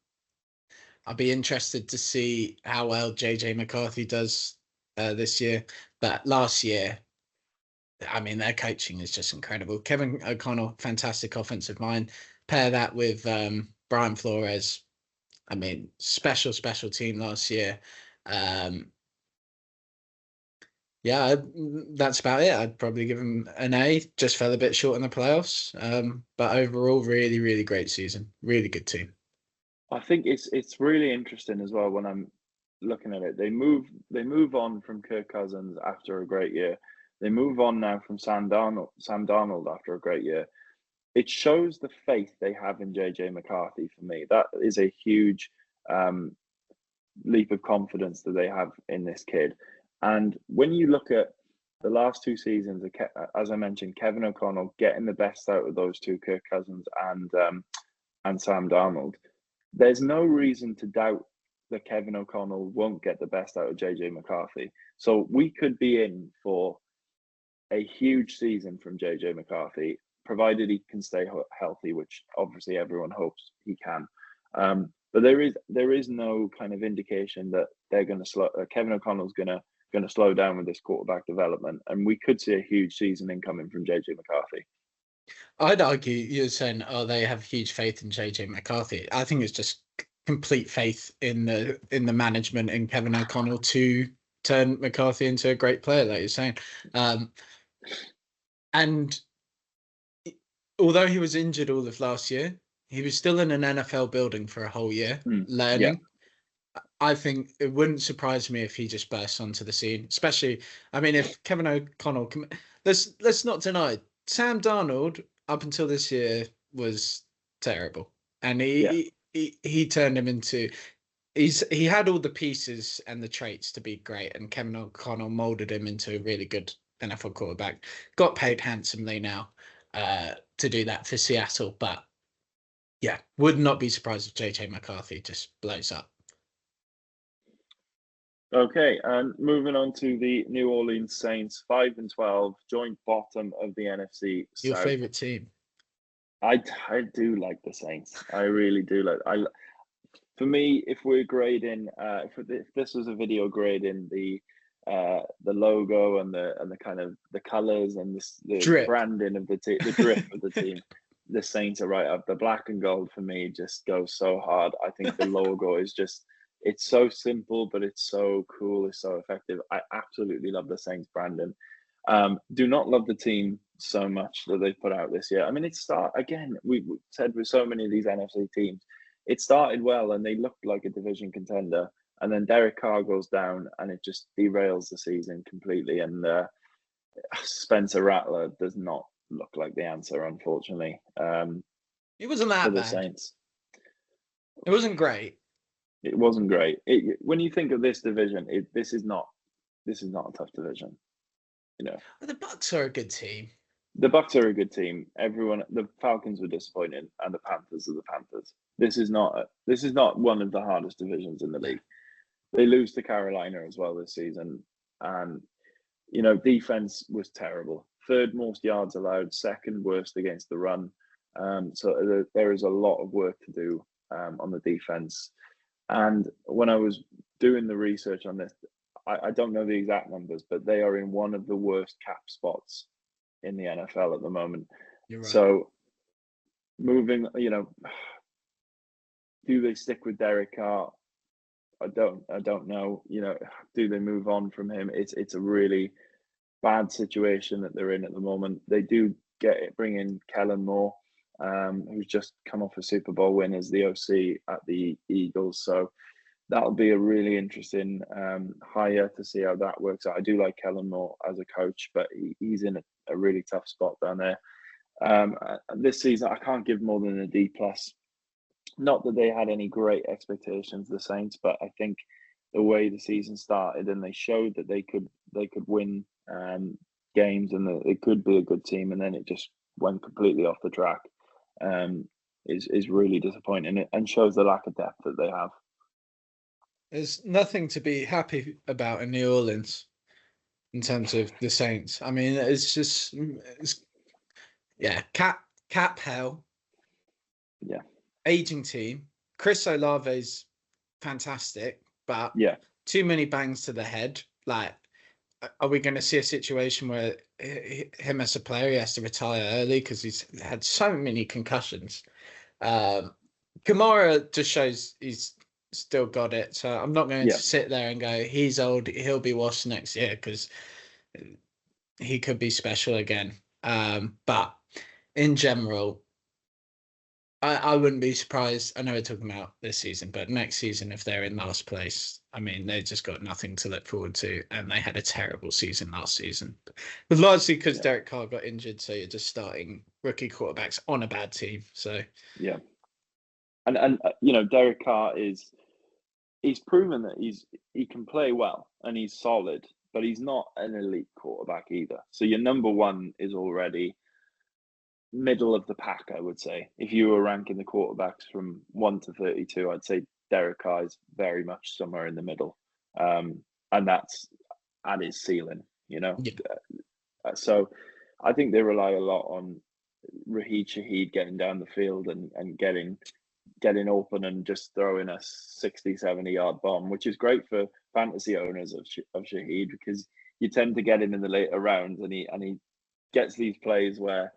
be interested to see how well JJ McCarthy does this year. But last year, I mean, their coaching is just incredible. Kevin O'Connell, fantastic offensive mind. Pair that with Brian Flores. I mean, special team last year. Yeah, that's about it. I'd probably give him an A. Just fell a bit short in the playoffs. But overall, really, really great season. Really good team. I think it's really interesting as well when I'm looking at it. They move on from Kirk Cousins after a great year. They move on now from Sam Darnold after a great year. It shows the faith they have in JJ McCarthy for me. That is a huge leap of confidence that they have in this kid. And when you look at the last two seasons, as I mentioned, Kevin O'Connell getting the best out of those two, Kirk Cousins and Sam Darnold, there's no reason to doubt that Kevin O'Connell won't get the best out of JJ McCarthy. So we could be in for a huge season from JJ McCarthy, provided he can stay healthy, which obviously everyone hopes he can. But there is no kind of indication that they're going to slow. Kevin O'Connell's going to slow down with this quarterback development, and we could see a huge season incoming from JJ McCarthy. I'd argue you're saying, oh, they have huge faith in JJ McCarthy. I think it's just complete faith in the management and Kevin O'Connell to turn McCarthy into a great player, like you're saying. And although he was injured all of last year, he was still in an NFL building for a whole year learning. Yeah. I think it wouldn't surprise me if he just bursts onto the scene, especially, I mean, if Kevin O'Connell, let's not deny, Sam Darnold up until this year was terrible. And he turned him into, he had all the pieces and the traits to be great. And Kevin O'Connell molded him into a really good NFL quarterback. Got paid handsomely now to do that for Seattle. But yeah, would not be surprised if JJ McCarthy just blows up. Okay, and moving on to the New Orleans Saints, 5-12, joint bottom of the NFC Your South. favorite team? I do like the Saints. I really do like. For me, if we're grading, if this was a video grading the logo and the kind of the colors and the branding of the team, the drip of the team, the Saints are right up. The black and gold for me just goes so hard. I think the logo is just. It's so simple, but it's so cool. It's so effective. I absolutely love the Saints branding. Do not love the team so much that they put out this year. I mean, we said with so many of these NFC teams, it started well and they looked like a division contender. And then Derek Carr goes down and it just derails the season completely. And Spencer Rattler does not look like the answer, unfortunately. It wasn't that for the bad. Saints. It wasn't great. It wasn't great. When you think of this division, this is not a tough division. You know, the Bucs are a good team. The Bucs are a good team. The Falcons were disappointing, and the Panthers are the Panthers. This is not one of the hardest divisions in the league. They lose to Carolina as well this season, and defense was terrible. Third most yards allowed, second worst against the run. So there is a lot of work to do on the defense. And when I was doing the research on this, I don't know the exact numbers, but they are in one of the worst cap spots in the NFL at the moment. You're right. So moving, do they stick with Derek Carr? I don't know. Do they move on from him? It's a really bad situation that they're in at the moment. They do bring in Kellen Moore, who's just come off a Super Bowl win as the OC at the Eagles. So that'll be a really interesting hire to see how that works out. I do like Kellen Moore as a coach, but he's in a really tough spot down there. This season, I can't give more than a D+. Not that they had any great expectations, the Saints, but I think the way the season started and they showed that they could win games and that it could be a good team, and then it just went completely off the track. Is really disappointing and shows the lack of depth that they have. There's nothing to be happy about in New Orleans in terms of the Saints. I mean, it's just cap hell. Yeah. Aging team. Chris Olave's fantastic, but Yeah. too many bangs to the head. Like, are we going to see a situation where him as a player, he has to retire early because he's had so many concussions? Kamara just shows he's still got it. So I'm not going to Yeah. sit there and go, he's old, he'll be washed next year, because he could be special again. But in general, I wouldn't be surprised. I know we're talking about this season, but next season, if they're in last place, I mean, they just got nothing to look forward to. And they had a terrible season last season. But largely because Yeah. Derek Carr got injured. So you're just starting rookie quarterbacks on a bad team. So, Yeah. And you know, Derek Carr he's proven that he can play well and he's solid, but he's not an elite quarterback either. So your number one is already middle of the pack, I would say. If you were ranking the quarterbacks from 1 to 32, I'd say Derek Carr is very much somewhere in the middle. And that's at his ceiling, you know? yeah. So I think they rely a lot on Raheed Shaheed getting down the field and getting open and just throwing a 60, 70-yard bomb, which is great for fantasy owners of Shaheed, because you tend to get him in the later rounds and he gets these plays where,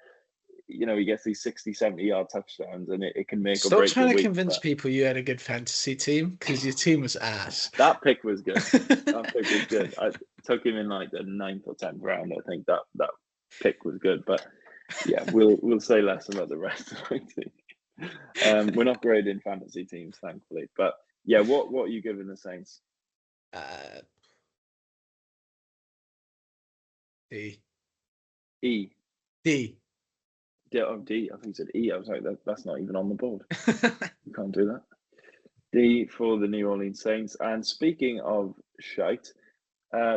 you know, he gets these 60, 70-yard touchdowns and it can make or Stop break trying your to week. convince people you had a good fantasy team, because your team was ass. That pick was good. That pick was good. I took him in like the 9th or 10th round. I think that pick was good. But yeah, we'll say less about the rest of my team. We're not great in fantasy teams, thankfully. But yeah, what are you giving the Saints? D. E. D. D. I think you said E. I was like, that's not even on the board. You can't do that. D for the New Orleans Saints. And speaking of shite,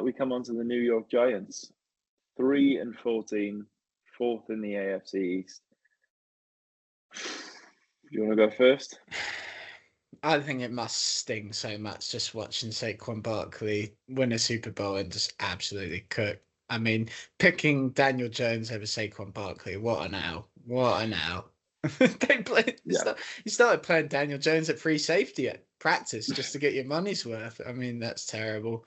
we come on to the New York Giants. 3-14, fourth in the AFC East. Do you want to go first? I think it must sting so much just watching Saquon Barkley win a Super Bowl and just absolutely cook. I mean, picking Daniel Jones over Saquon Barkley, what an L. What an L. You started playing Daniel Jones at free safety at practice just to get your money's worth. I mean, that's terrible.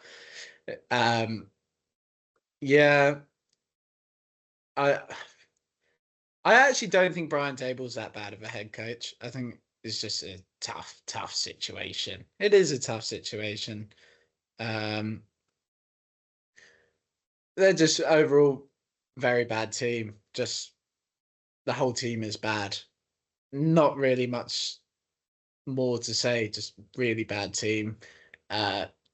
Yeah. I actually don't think Brian Dable's that bad of a head coach. I think it's just a tough situation. It is a tough situation. They're just overall very bad team. Just the whole team is bad. Not really much more to say. Just really bad team.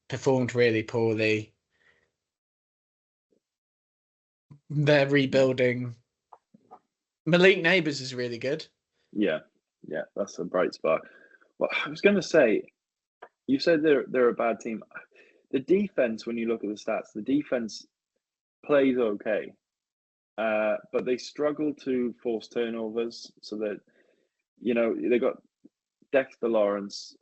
Performed really poorly. They're rebuilding. Malik Neighbors is really good. Yeah, that's a bright spot. Well, I was going to say, you said they're a bad team. The defense, when you look at the stats, the defense plays okay, but they struggle to force turnovers. So that, you know, they got Dexter Lawrence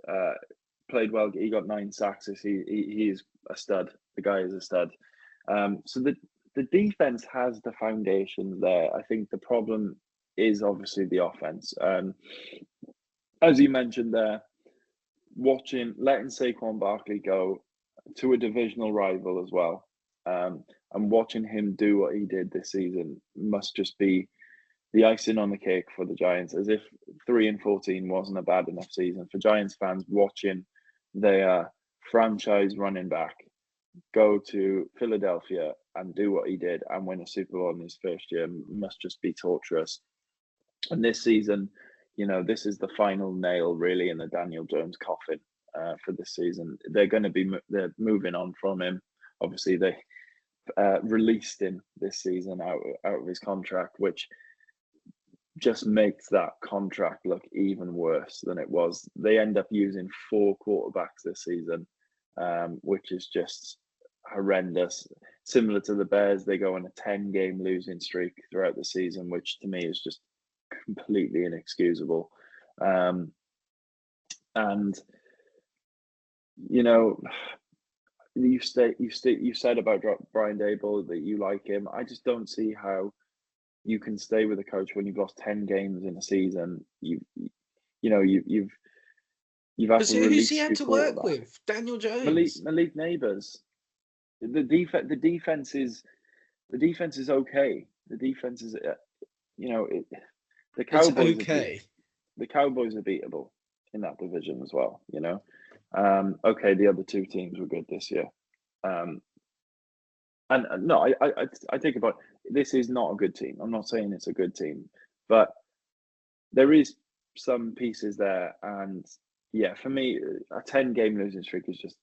played well. He got 9 sacks. He is a stud. The guy is a stud. So the defense has the foundation there. I think the problem is obviously the offense. As you mentioned there, letting Saquon Barkley go to a divisional rival as well, and watching him do what he did this season must just be the icing on the cake for the Giants. As if 3-14 wasn't a bad enough season for Giants fans, watching their franchise running back go to Philadelphia and do what he did and win a Super Bowl in his first year must just be torturous. And this season, you know, this is the final nail really in the Daniel Jones coffin for this season. They're moving on from him. Obviously, they released him this season out of his contract, which just makes that contract look even worse than it was. They end up using 4 quarterbacks this season, which is just horrendous. Similar to the Bears, they go on a 10-game losing streak throughout the season, which to me is just completely inexcusable. And you know, you said about Brian Daboll that you like him. I just don't see how you can stay with a coach when you've lost 10 games in a season. you've had to who's release he had your to work quarterback. with? Daniel Jones. Malik Neighbors. The defense is okay. The defense is the It's Cowboys okay. the Cowboys are beatable in that division as well. Okay, the other two teams were good this year. And no, I think about this is not a good team. I'm not saying it's a good team, but there is some pieces there, and yeah, for me, a 10-game losing streak is just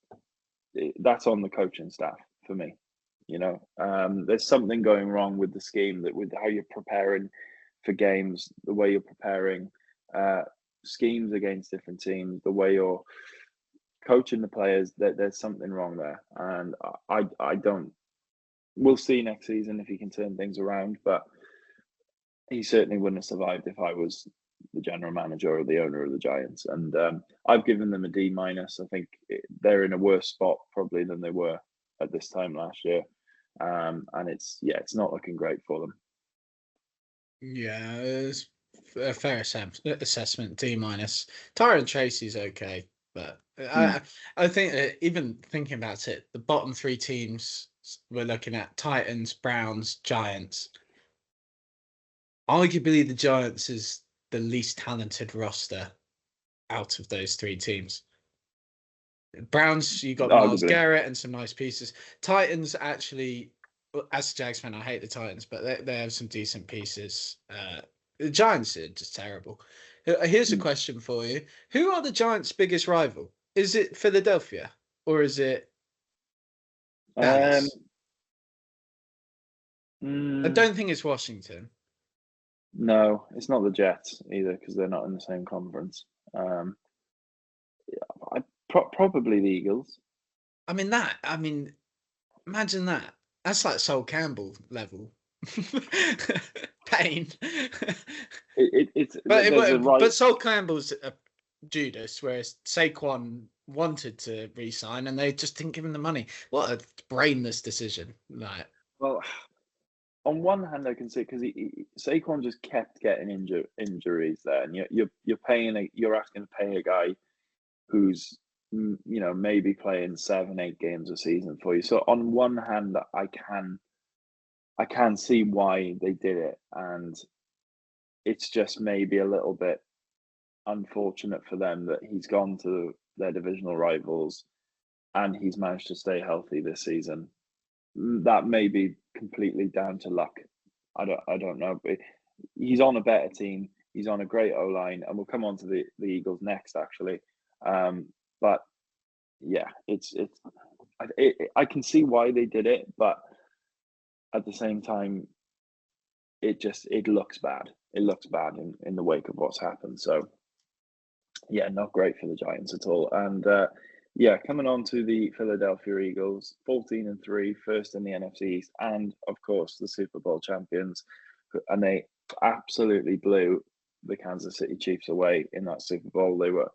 that's on the coaching staff for me. There's something going wrong with the scheme, that with how you're preparing for games, the way you're preparing schemes against different teams, the way you're coaching the players. There's something wrong there, and I don't. We'll see next season if he can turn things around, but he certainly wouldn't have survived if I was the general manager or the owner of the Giants. And I've given them a D-. I think they're in a worse spot probably than they were at this time last year. And it's not looking great for them. Yeah, it's a fair assessment. D-. Tyron Tracy's okay, but I think even thinking about it, the bottom three teams we're looking at: Titans, Browns, Giants. Arguably, the Giants is the least talented roster out of those three teams. Browns, you got Myles Garrett and some nice pieces. Titans, actually, as a Jags fan, I hate the Titans, but they have some decent pieces. The Giants are just terrible. Here's a question for you: who are the Giants' biggest rival? Is it Philadelphia or is it Dallas? I don't think it's Washington. No, it's not the Jets either, because they're not in the same conference. Probably the Eagles. Imagine that. That's like Sol Campbell level pain. But Sol Campbell's a Judas, whereas Saquon wanted to re-sign and they just didn't give him the money. What a brainless decision! Well, on one hand, I can see, because Saquon just kept getting injuries there, and you're asking to pay a guy who's maybe playing 7-8 games a season for you. So on one hand, I can see why they did it, and it's just maybe a little bit unfortunate for them that he's gone to their divisional rivals and he's managed to stay healthy this season. That may be completely down to luck. I don't know, but he's on a better team. He's on a great O-line, and we'll come on to the Eagles next, actually. But yeah, I can see why they did it, but at the same time, it looks bad. It looks bad in the wake of what's happened. So yeah, not great for the Giants at all. And coming on to the Philadelphia Eagles, 14-3, first in the NFC East, and of course the Super Bowl champions, and they absolutely blew the Kansas City Chiefs away in that Super Bowl. They were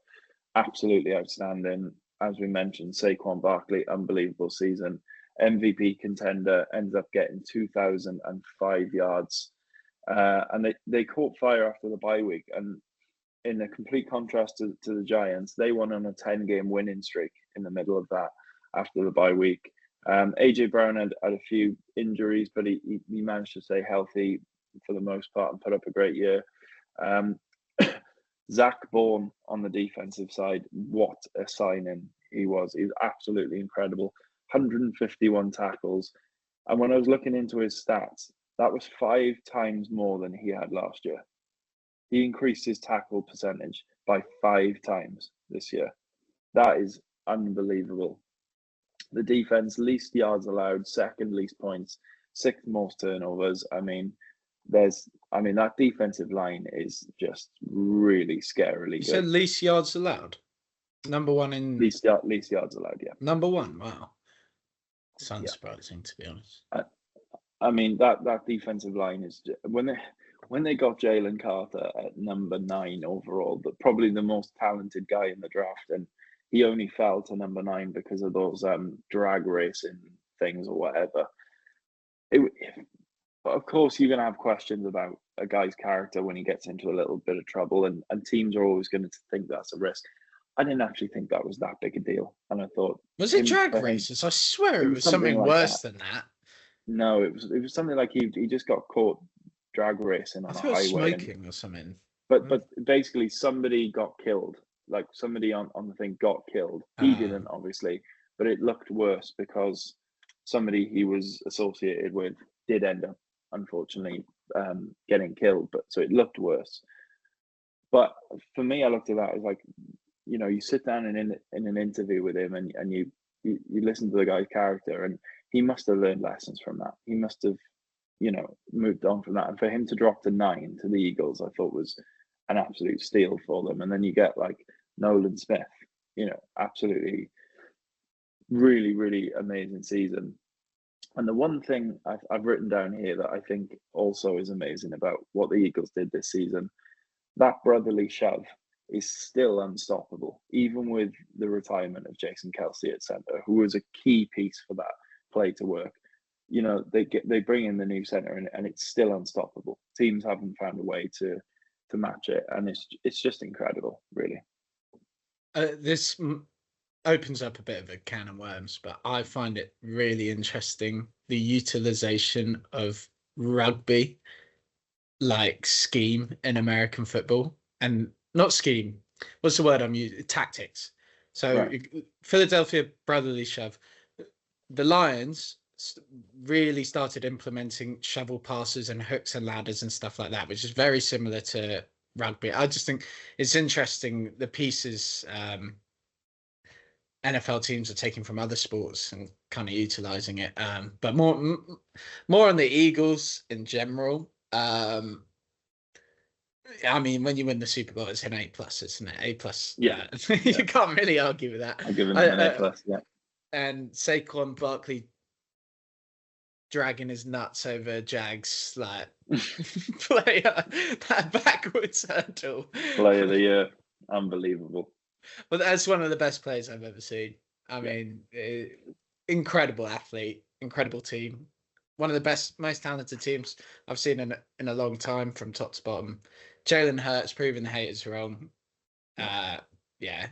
absolutely outstanding. As we mentioned, Saquon Barkley, unbelievable season. MVP contender, ends up getting 2,005 yards. And they caught fire after the bye week. And in a complete contrast to the Giants, they won on a 10-game winning streak in the middle of that after the bye week. AJ Brown had a few injuries, but he managed to stay healthy for the most part and put up a great year. Zach Bourne on the defensive side, what a signing he was. He was absolutely incredible. 151 tackles. And when I was looking into his stats, that was 5 times more than he had last year. He increased his tackle percentage by 5 times this year. That is unbelievable. The defense, least yards allowed, second least points, 6th most turnovers. That defensive line is just really scarily good. You said least yards allowed? Number one in... Least yards allowed, yeah. Number one, wow. It's unsurprising, to be honest. That defensive line is... When they got Jalen Carter at number 9 overall, but probably the most talented guy in the draft, and he only fell to number 9 because of those drag racing things or whatever. Of course, you're going to have questions about a guy's character when he gets into a little bit of trouble, and teams are always going to think that's a risk. I didn't actually think that was that big a deal, and I thought, was it drag races? I swear it was something like worse that. than that. No, it was something like he just got caught drag racing on a highway, smoking or something. But basically somebody got killed. Like somebody on the thing got killed. He didn't, obviously, but it looked worse because somebody he was associated with did end up, unfortunately, getting killed. But so it looked worse. But for me, I looked at that as like, you know, you sit down in an interview with him, and you listen to the guy's character, and he must have learned lessons from that. He must have, you know, moved on from that. And for him to drop to 9 to the Eagles, I thought was an absolute steal for them. And then you get like Nolan Smith, you know, absolutely really, really amazing season. And the one thing I've written down here that I think also is amazing about what the Eagles did this season, that brotherly shove is still unstoppable, even with the retirement of Jason Kelsey at centre, who was a key piece for that play to work. You know, they bring in the new centre, and it's still unstoppable. Teams haven't found a way to match it, and it's just incredible, really. This opens up a bit of a can of worms, but I find it really interesting, the utilization of rugby like scheme in American football. And not scheme, what's the word I'm using? Tactics. So right. Philadelphia brotherly shove. The Lions really started implementing shovel passes and hooks and ladders and stuff like that, which is very similar to rugby. I just think it's interesting the pieces NFL teams are taking from other sports and kind of utilizing it. But more on the Eagles in general. I mean, when you win the Super Bowl, it's an A+, isn't it? A+. Yeah. You can't really argue with that. I'm giving them an A+, yeah. And Saquon Barkley dragging his nuts over Jags, like player, that backwards hurdle. Player of the year. Unbelievable. But that's one of the best players I've ever seen. I mean, incredible athlete, incredible team. One of the best, most talented teams I've seen in a long time from top to bottom. Jalen Hurts proving the haters wrong. Yeah.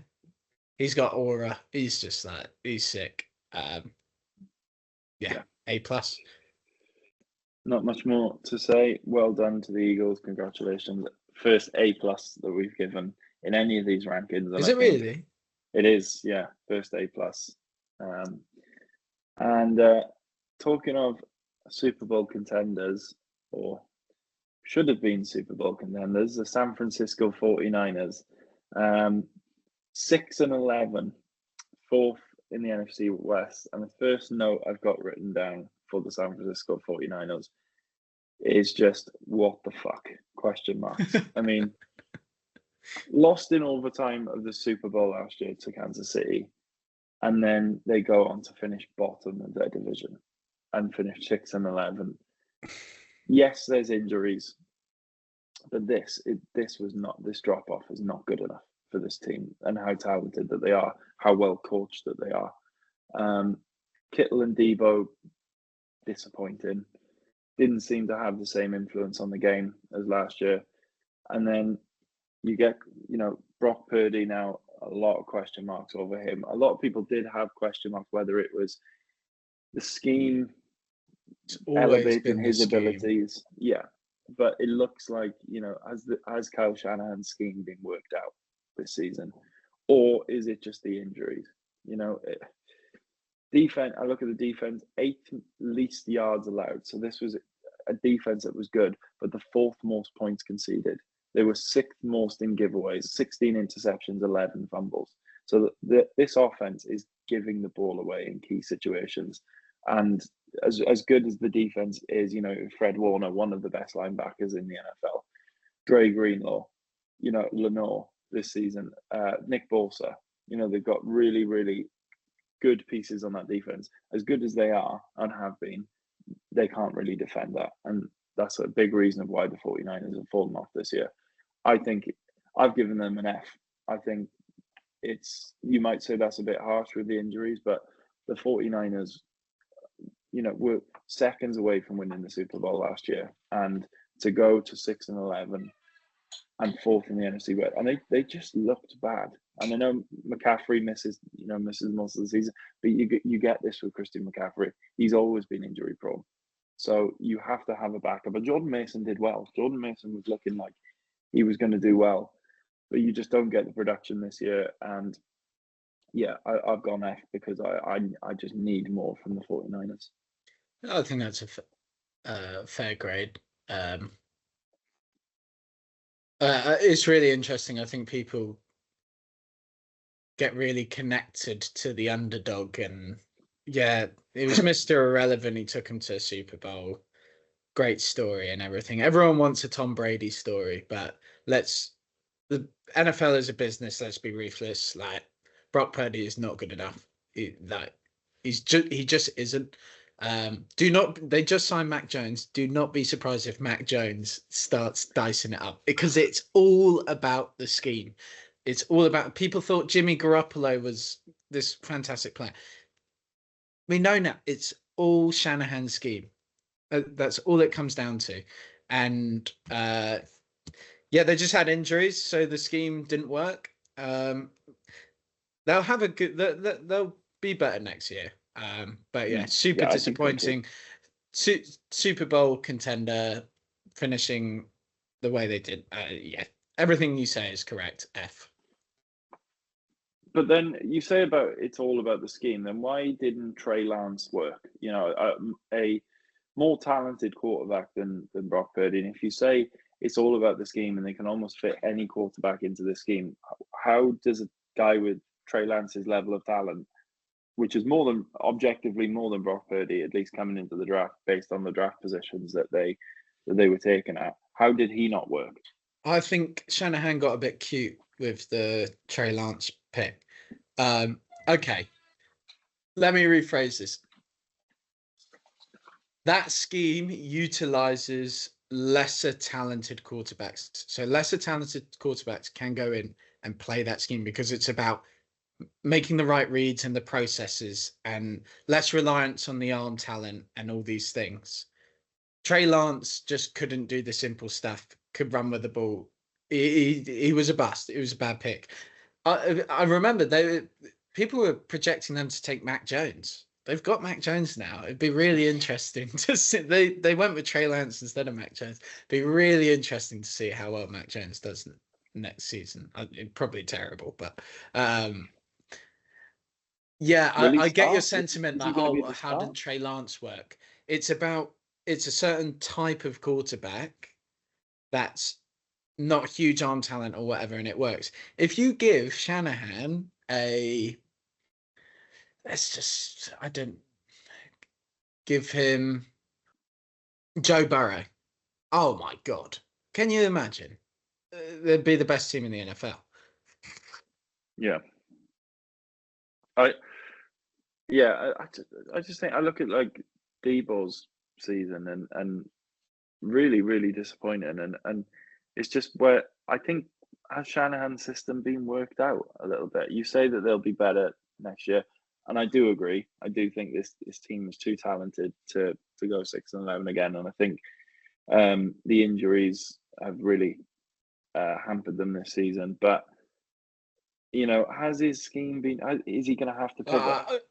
He's got aura. He's just like, he's sick. Yeah. A+. Not much more to say. Well done to the Eagles. Congratulations. First A+ that we've given in any of these rankings. Is it really? It is, yeah. First A+. And talking of Super Bowl contenders, or should have been Super Bowl contenders, the San Francisco 49ers, 6-11, fourth in the NFC West. And the first note I've got written down for the San Francisco 49ers is just, what the fuck? Question marks. I mean, lost in overtime of the Super Bowl last year to Kansas City, and then they go on to finish bottom of their division and finish 6-11. Yes, there's injuries, but this drop off is not good enough for this team, and how talented that they are, how well coached that they are. Kittle and Debo, disappointing. Didn't seem to have the same influence on the game as last year. And then you get, Brock Purdy now, a lot of question marks over him. A lot of people did have question marks whether it was the scheme elevating his abilities. Yeah. But it looks like, has Kyle Shanahan's scheme been worked out this season? Or is it just the injuries? Defense, I look at the defense, 8th least yards allowed. So this was a defense that was good, but the 4th most points conceded. They were 6th most in giveaways, 16 interceptions, 11 fumbles. So this offense is giving the ball away in key situations. And as good as the defense is, Fred Warner, one of the best linebackers in the NFL, Dre Greenlaw, Lenore this season, Nick Bosa, they've got really, really good pieces on that defense. As good as they are and have been, they can't really defend that. And that's a big reason of why the 49ers have fallen off this year. I think I've given them an F. I think you might say that's a bit harsh with the injuries, but the 49ers, were seconds away from winning the Super Bowl last year. And to go to 6-11 and fourth in the NFC West, and they just looked bad. And I know McCaffrey misses most of the season, but you get this with Christian McCaffrey. He's always been injury prone, so you have to have a backup. But Jordan Mason did well. Jordan Mason was looking like he was going to do well, but you just don't get the production this year. And yeah, I've gone F because I just need more from the 49ers. I think that's a fair grade. It's really interesting. I think people get really connected to the underdog, and yeah, it was Mr. Irrelevant. He took him to a Super Bowl. Great story and everything. Everyone wants a Tom Brady story, but the NFL is a business. Let's be ruthless. Like, Brock Purdy is not good enough. He just isn't. They just signed Mac Jones. Do not be surprised if Mac Jones starts dicing it up, because it's all about the scheme. It's all about, people thought Jimmy Garoppolo was this fantastic player. We know now it's all Shanahan's scheme. That's all it comes down to. And yeah, they just had injuries, so the scheme didn't work. They'll have a good. They'll be better next year. But yeah, super disappointing. Super Bowl contender, finishing the way they did. Yeah, everything you say is correct. F. But then you say about it's all about the scheme. Then why didn't Trey Lance work? You know, a more talented quarterback than Brock Purdy. And if you say it's all about the scheme and they can almost fit any quarterback into the scheme, how does a guy with Trey Lance's level of talent, which is objectively more than Brock Purdy, at least coming into the draft based on the draft positions that they were taken at, how did he not work? I think Shanahan got a bit cute with the Trey Lance pick. Okay, let me rephrase this. That scheme utilizes lesser talented quarterbacks. So lesser talented quarterbacks can go in and play that scheme because it's about making the right reads and the processes and less reliance on the arm talent and all these things. Trey Lance just couldn't do the simple stuff, could run with the ball. He was a bust. It was a bad pick. I remember people were projecting them to take Mac Jones. They've got Mac Jones now. It'd be really interesting to see. They went with Trey Lance instead of Mac Jones. It'd be really interesting to see how well Mac Jones does next season. Probably terrible, but yeah, I get your sentiment. Like, how did Trey Lance work? It's a certain type of quarterback that's not huge arm talent or whatever, and it works. If you give Shanahan give him Joe Burrow. Oh my God. Can you imagine? They'd be the best team in the NFL. Yeah. I just think I look at like Debo's season and really, really disappointing. And it's just where I think, has Shanahan's system been worked out a little bit? You say that they'll be better next year. And I do agree. I do think this team is too talented to go 6-11 again. And I think the injuries have really hampered them this season. But, you know, has his scheme been? Is he going to have to pivot?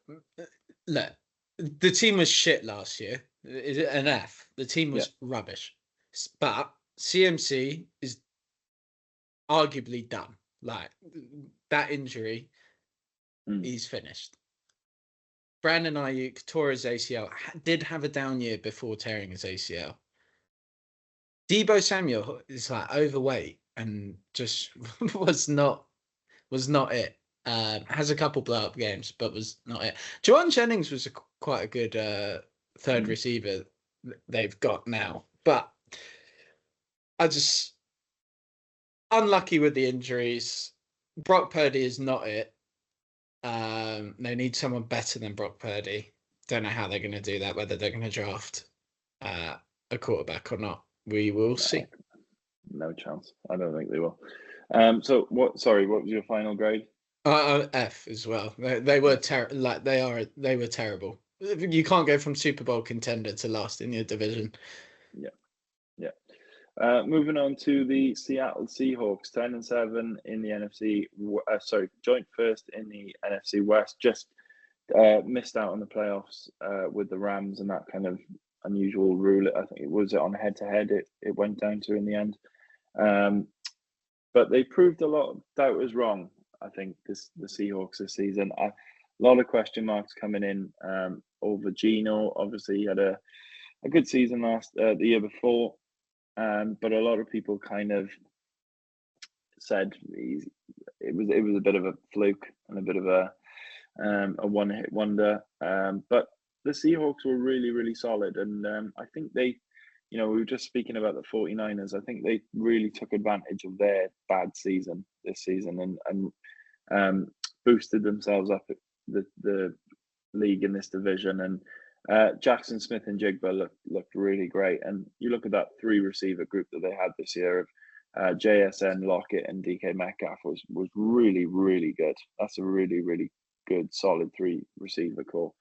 Look, the team was shit last year. Is it an F? The team was rubbish. But CMC is arguably done. Like, that injury, he's finished. Brandon Ayuk tore his ACL, did have a down year before tearing his ACL. Deebo Samuel is like overweight and just was not it. Has a couple blow up games, but was not it. Juwan Jennings was quite a good third receiver they've got now, but I just unlucky with the injuries. Brock Purdy is not it. They need someone better than Brock Purdy. Don't know how they're going to do that, whether they're going to draft a quarterback or not. We will see. No chance. I don't think they will. So what was your final grade? F as well. They were they were terrible. You can't go from Super Bowl contender to last in your division. Yeah. Moving on to the Seattle Seahawks, 10-7 in the NFC. Joint first in the NFC West. Just missed out on the playoffs with the Rams and that kind of unusual rule. I think it was on head-to-head. It went down to in the end. But they proved a lot of doubters wrong. I think the Seahawks this season. A lot of question marks coming in over Geno. Obviously, he had a good season the year before. But a lot of people kind of said it was a bit of a fluke and a bit of a one-hit wonder. But the Seahawks were really, really solid. And I think they, we were just speaking about the 49ers. I think they really took advantage of their bad season this season and boosted themselves up the league in this division. And Jackson Smith and Jigba looked really great. And you look at that 3 receiver group that they had this year of JSN, Lockett, and DK Metcalf was really, really good. That's a really, really good, solid 3 receiver core.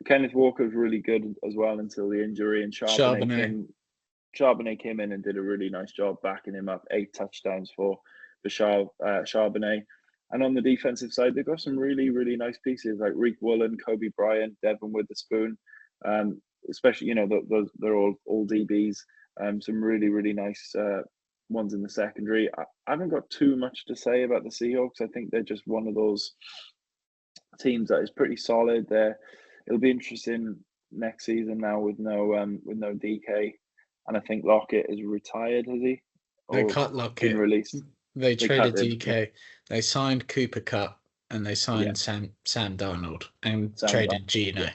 Kenneth Walker was really good as well until the injury, and Charbonnet came in and did a really nice job backing him up. 8 touchdowns for Charbonnet. And on the defensive side, they've got some really, really nice pieces like Reek Woolen, Kobe Bryant, Devin Witherspoon. Especially, they're all DBs. Some really, really nice ones in the secondary. I haven't got too much to say about the Seahawks. I think they're just one of those teams that is pretty solid. It'll be interesting next season now with no DK, and I think Lockett is retired. Has he? They cut Lockett. Been released. They traded DK. They signed Cooper Kupp and they signed Sam Darnold and traded Geno.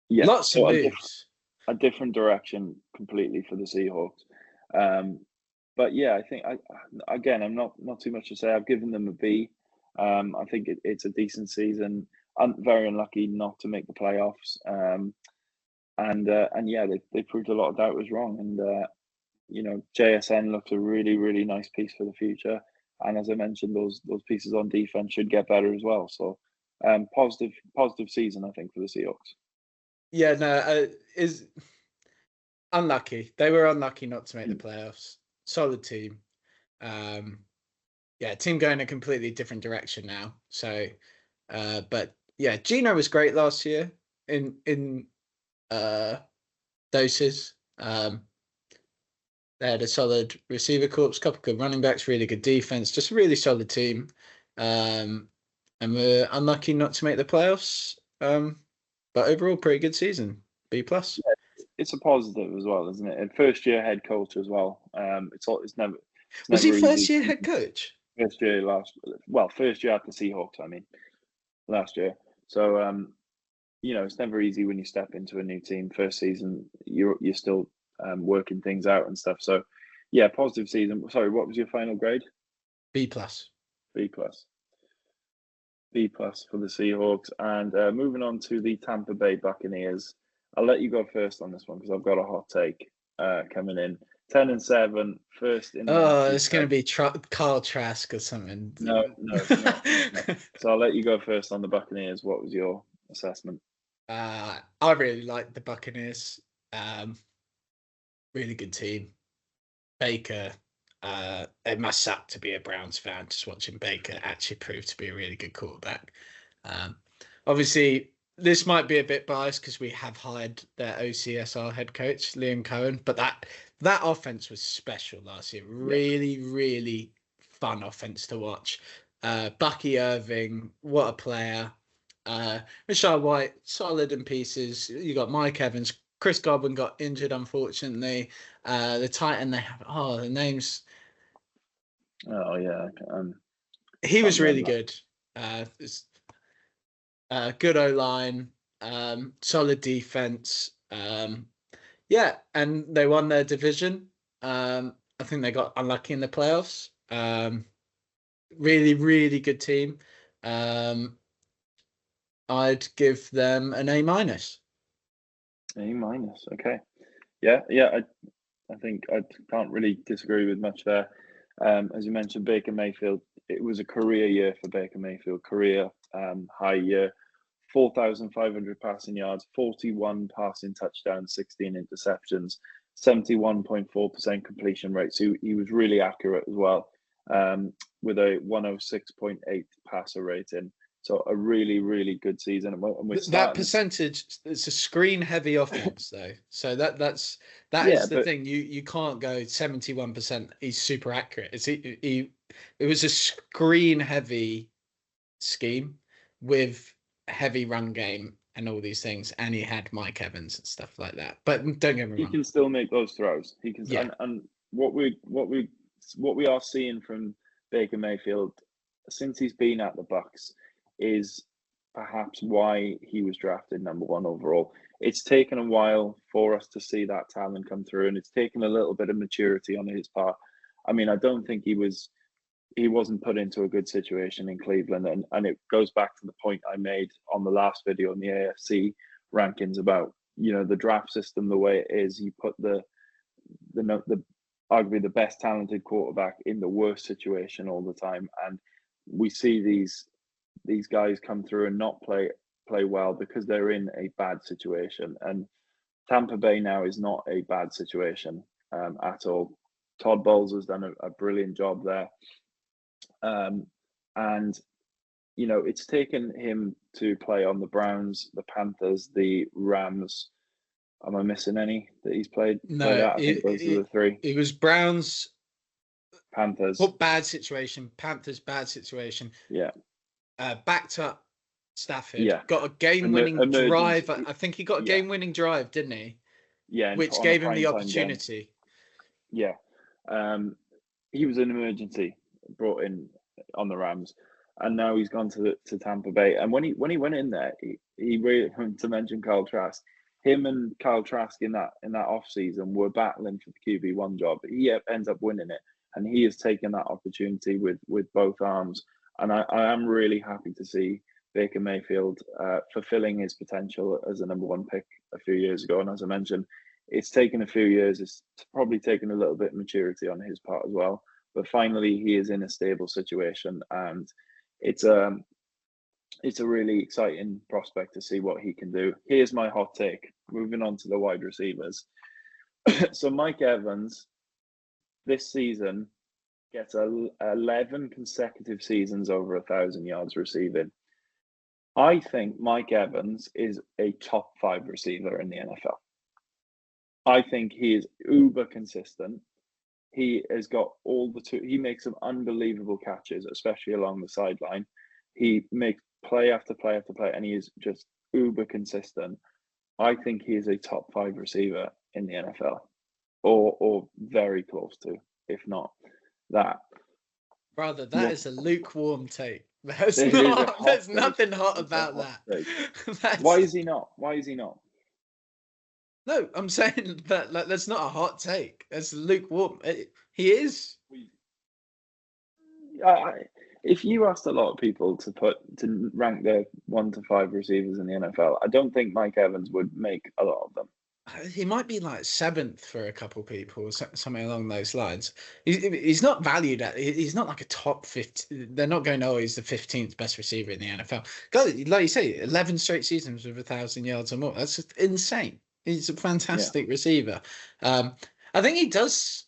Yeah, lots of moves. A different direction completely for the Seahawks. But yeah, I think I'm not too much to say. I've given them a B. I think it's a decent season. I'm very unlucky not to make the playoffs. And yeah, they proved a lot of doubters wrong. And JSN looks a really, really nice piece for the future. And as I mentioned, those pieces on defense should get better as well. So positive season, I think, for the Seahawks. Yeah, no, is unlucky. They were unlucky not to make the playoffs. Solid team. Team going a completely different direction now. So, but yeah, Geno was great last year in doses. They had a solid receiver corps, couple good running backs, really good defense, just a really solid team. And we're unlucky not to make the playoffs. But overall, pretty good season. B+. Yeah, it's a positive as well, isn't it? And first year head coach as well. It's never. Was he first year head coach? First year at the Seahawks. I mean, last year. So it's never easy when you step into a new team. First season, you're still working things out and stuff. So yeah, positive season. Sorry, what was your final grade? B+. B+ for the Seahawks. And moving on to the Tampa Bay Buccaneers. I'll let you go first on this one because I've got a hot take coming in. 10-7, first in. It's going to be Carl Trask or something. No. So I'll let you go first on the Buccaneers. What was your assessment? I really like the Buccaneers. Really good team. Baker. It must suck to be a Browns fan just watching Baker actually prove to be a really good quarterback. Obviously, this might be a bit biased because we have hired their OCSR head coach, Liam Cohen, but that offense was special last year. Really, really fun offense to watch. Bucky Irving, what a player. Rashad White, solid in pieces. You got Mike Evans. Chris Godwin got injured, unfortunately. The tight end they have, the names. Oh, yeah. He was really good. Good O-line, solid defense. And they won their division. I think they got unlucky in the playoffs. Really, really good team. I'd give them an A-. A-, okay. Yeah. I think I can't really disagree with much there. As you mentioned, Baker Mayfield, it was a career year for Baker Mayfield, career high year, 4,500 passing yards, 41 passing touchdowns, 16 interceptions. 71.4% completion rate. So he was really accurate as well, with a 106.8 passer rating. So a really, really good season. And that percentage, it's a screen-heavy offense, though. So that is the thing. You can't go 71%. He's super accurate. It was a screen-heavy scheme with heavy run game and all these things, and he had Mike Evans and stuff like that. But don't get me wrong, he can still make those throws. He can, and what we are seeing from Baker Mayfield since he's been at the Bucs is perhaps why he was drafted number 1 overall. It's taken a while for us to see that talent come through, and it's taken a little bit of maturity on his part. I mean, I don't think he wasn't put into a good situation in Cleveland, and it goes back to the point I made on the last video in the AFC rankings about, you know, the draft system the way it is. You put the arguably the best talented quarterback in the worst situation all the time, and we see these guys come through and not play well because they're in a bad situation. And Tampa Bay now is not a bad situation at all. Todd Bowles has done a brilliant job there. And, you know, it's taken him to play on the Browns, the Panthers, the Rams. Am I missing any that he's played? No, I think those are the 3. It was Browns, Panthers. What bad situation? Panthers, bad situation. Yeah. Backed up Stafford. Yeah. Got a game-winning drive. I think he got a game-winning drive, didn't he? Yeah. Which gave him the opportunity. Yeah. He was an emergency brought in on the Rams, and now he's gone to Tampa Bay. And when he went in there, he really, to mention Kyle Trask, him and Kyle Trask in that off season were battling for the QB1 job. He ends up winning it, and he has taken that opportunity with both arms. And I am really happy to see Baker Mayfield fulfilling his potential as a number 1 pick a few years ago. And as I mentioned, it's taken a few years. It's probably taken a little bit of maturity on his part as well. But finally, he is in a stable situation, and it's a really exciting prospect to see what he can do. Here's my hot take. Moving on to the wide receivers. So Mike Evans, this season, gets 11 consecutive seasons over 1,000 yards receiving. I think Mike Evans is a top 5 receiver in the NFL. I think he is uber consistent. He has got he makes some unbelievable catches, especially along the sideline. He makes play after play after play, and he is just uber consistent. I think he is a top 5 receiver in the NFL, or very close to, if not that. Brother, that is a lukewarm take. There's nothing hot about that. Why is he not? No, I'm saying that that's not a hot take. That's lukewarm. He is. If you asked a lot of people to rank their 1 to 5 receivers in the NFL, I don't think Mike Evans would make a lot of them. He might be like 7th for a couple of people, something along those lines. He's not valued at. He's not like a top 50. They're not going, oh, he's the 15th best receiver in the NFL. God, like you say, 11 straight seasons with 1,000 yards or more. That's just insane. He's a fantastic receiver. I think he does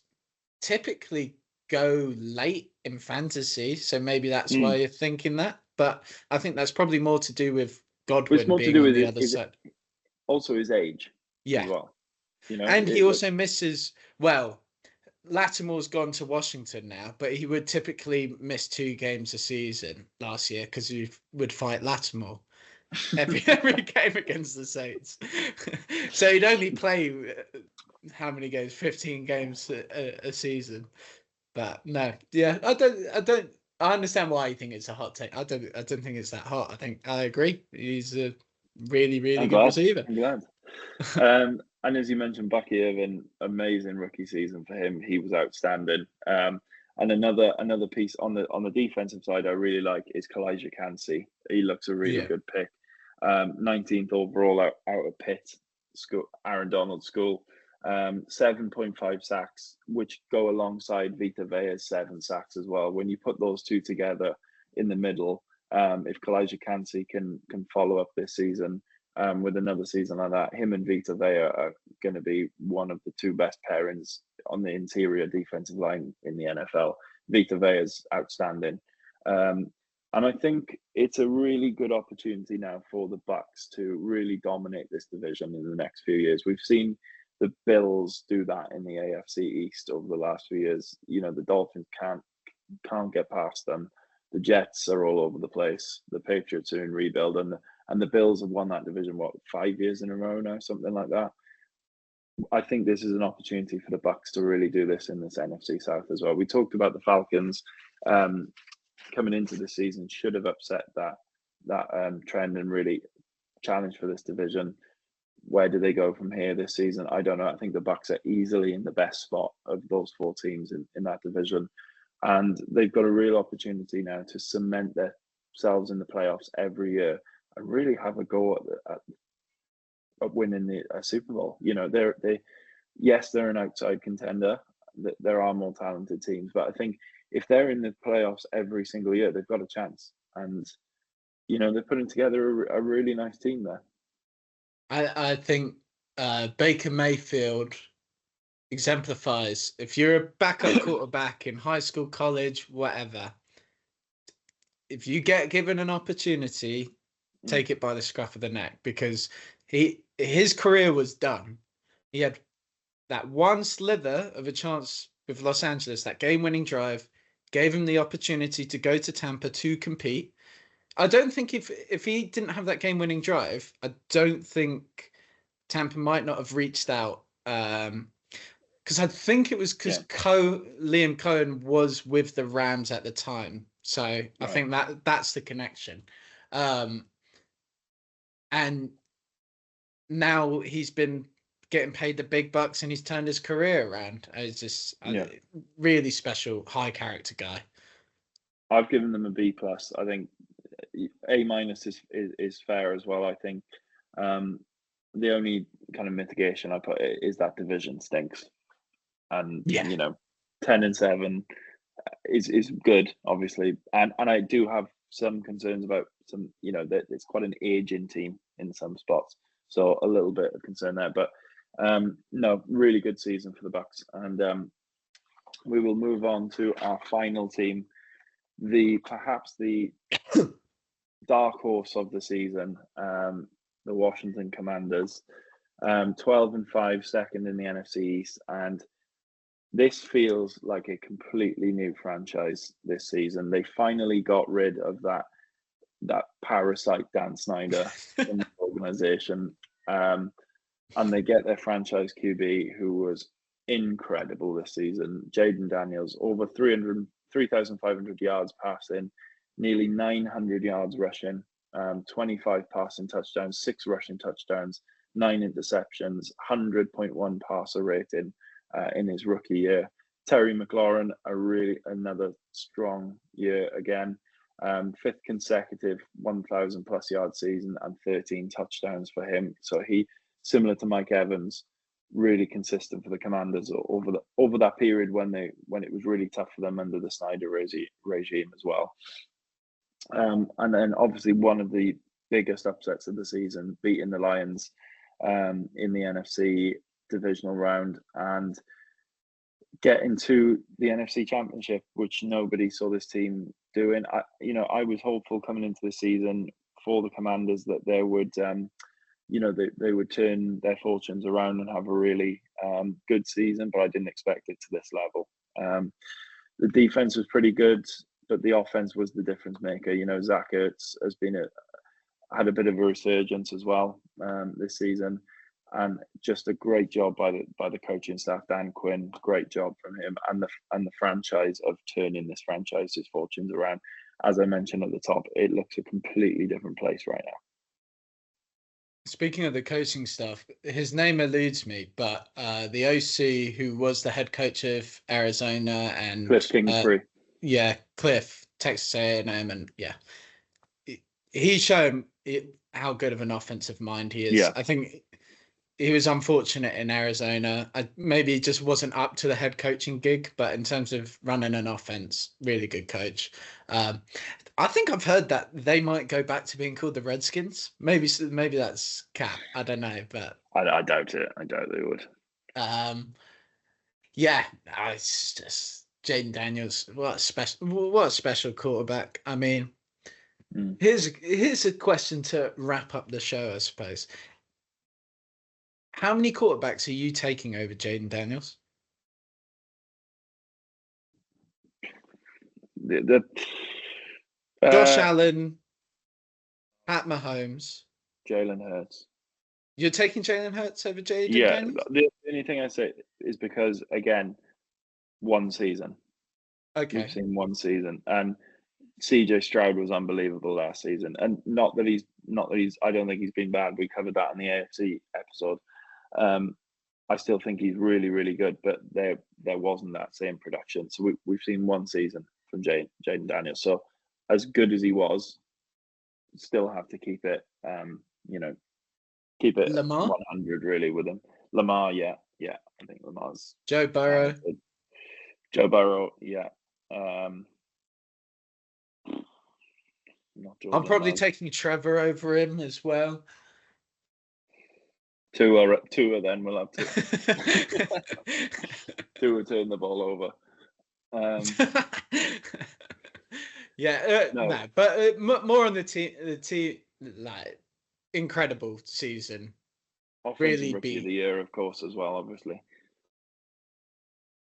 typically go late in fantasy, so maybe that's why you're thinking that. But I think that's probably more to do with Godwin being on the other side. Also, his age. Yeah. As well. You know, and he also misses. Well, Lattimore's gone to Washington now, but he would typically miss 2 games a season last year because he would fight Lattimore every game against the Saints. So he'd only play how many games? 15 games a season. But no, yeah, I understand why you think it's a hot take. I don't think it's that hot. I think I agree. He's a really, really good receiver. I'm glad. And as you mentioned, Bucky Irvin, amazing rookie season for him. He was outstanding. And another piece on the defensive side I really like is Kalijah Kancey. He looks a really good pick. 19th overall out of Pitt school, Aaron Donald school. 7.5 sacks, which go alongside Vita Vea's 7 sacks as well. When you put those 2 together in the middle, if Kalijah Kancey can follow up this season, with another season like that. Him and Vita Vea are going to be one of the two best pairings on the interior defensive line in the NFL. Vita Vea is outstanding. And I think it's a really good opportunity now for the Bucs to really dominate this division in the next few years. We've seen the Bills do that in the AFC East over the last few years. You know, the Dolphins can't get past them. The Jets are all over the place. The Patriots are in rebuild, and the Bills have won that division, 5 years in a row now, something like that. I think this is an opportunity for the Bucs to really do this in this NFC South as well. We talked about the Falcons coming into the season should have upset that trend and really challenged for this division. Where do they go from here this season? I don't know. I think the Bucs are easily in the best spot of those four teams in that division. And they've got a real opportunity now to cement themselves in the playoffs every year and really have a go at winning a Super Bowl. You know, they're an outside contender. There are more talented teams, but I think if they're in the playoffs every single year, they've got a chance. And, you know, they're putting together a really nice team there. I think Baker Mayfield exemplifies, if you're a backup quarterback in high school, college, whatever, if you get given an opportunity, take it by the scruff of the neck, because his career was done. He had that one slither of a chance with Los Angeles, that game-winning drive, gave him the opportunity to go to Tampa to compete. I don't think if he didn't have that game-winning drive, I don't think Tampa might not have reached out. Because I think it was because Liam Cohen was with the Rams at the time. So I think that's the connection. And now he's been getting paid the big bucks and he's turned his career around. It's just a really special, high character guy. I've given them a B+. I think A- is fair as well. I think the only kind of mitigation I put is that division stinks. And you know, 10-7 is good, obviously, and I do have some concerns about some. You know, that it's quite an aging team in some spots, so a little bit of concern there. But no, really good season for the Bucs, and we will move on to our final team, perhaps the dark horse of the season, the Washington Commanders, 12-5, second in the NFC East, and this feels like a completely new franchise this season. They finally got rid of that parasite Dan Snyder in the organization, and they get their franchise QB, who was incredible this season. Jaden Daniels, over 3,500 yards passing, nearly 900 yards rushing, 25 passing touchdowns, 6 rushing touchdowns, 9 interceptions, 100.1 passer rating in his rookie year. Terry McLaurin, another strong year again. 5th consecutive 1,000 plus yard season and 13 touchdowns for him. So he, similar to Mike Evans, really consistent for the Commanders over that period when it was really tough for them under the Snyder regime as well. And then obviously one of the biggest upsets of the season, beating the Lions in the NFC divisional round and getting to the NFC Championship, which nobody saw this team doing. I was hopeful coming into the season for the Commanders that they would, they would turn their fortunes around and have a really good season, but I didn't expect it to this level. The defense was pretty good, but the offense was the difference maker. You know, Zach Ertz has had a bit of a resurgence as well this season, and just a great job by the coaching staff. Dan Quinn, great job from him, and the franchise of turning this franchise's fortunes around. As I mentioned at the top, it looks a completely different place right now. Speaking of the coaching staff, his name eludes me, but the OC who was the head coach of Arizona and Cliff Kingsbury, Cliff, Texas A&M, and he's shown how good of an offensive mind he is. Yeah. I think he was unfortunate in Arizona. Maybe he just wasn't up to the head coaching gig, but in terms of running an offense, really good coach. I think I've heard that they might go back to being called the Redskins. Maybe that's cap. I don't know, but I doubt it. I doubt they would. Yeah, it's just Jaden Daniels. What a special quarterback. I mean, here's a question to wrap up the show, I suppose. How many quarterbacks are you taking over Jaden Daniels? Josh Allen, Pat Mahomes, Jalen Hurts. You're taking Jalen Hurts over Jaden Daniels? The only thing I say is because, again, one season. Okay. We've seen one season, and CJ Stroud was unbelievable last season. And not that he's. I don't think he's been bad. We covered that in the AFC episode. I still think he's really, really good, but there wasn't that same production. So we've seen one season from Jaden Daniels. So as good as he was, still have to keep it. Keep it Lamar? 100 really with him. Lamar, yeah. I think Lamar's Joe Burrow. Joe Burrow, yeah. I'm probably taking Trevor over him as well. Tua then we'll have to. Tua turn the ball over. No, but more on the team. The team, like, incredible season. Offensive rookie of the year, of course, as well. Obviously,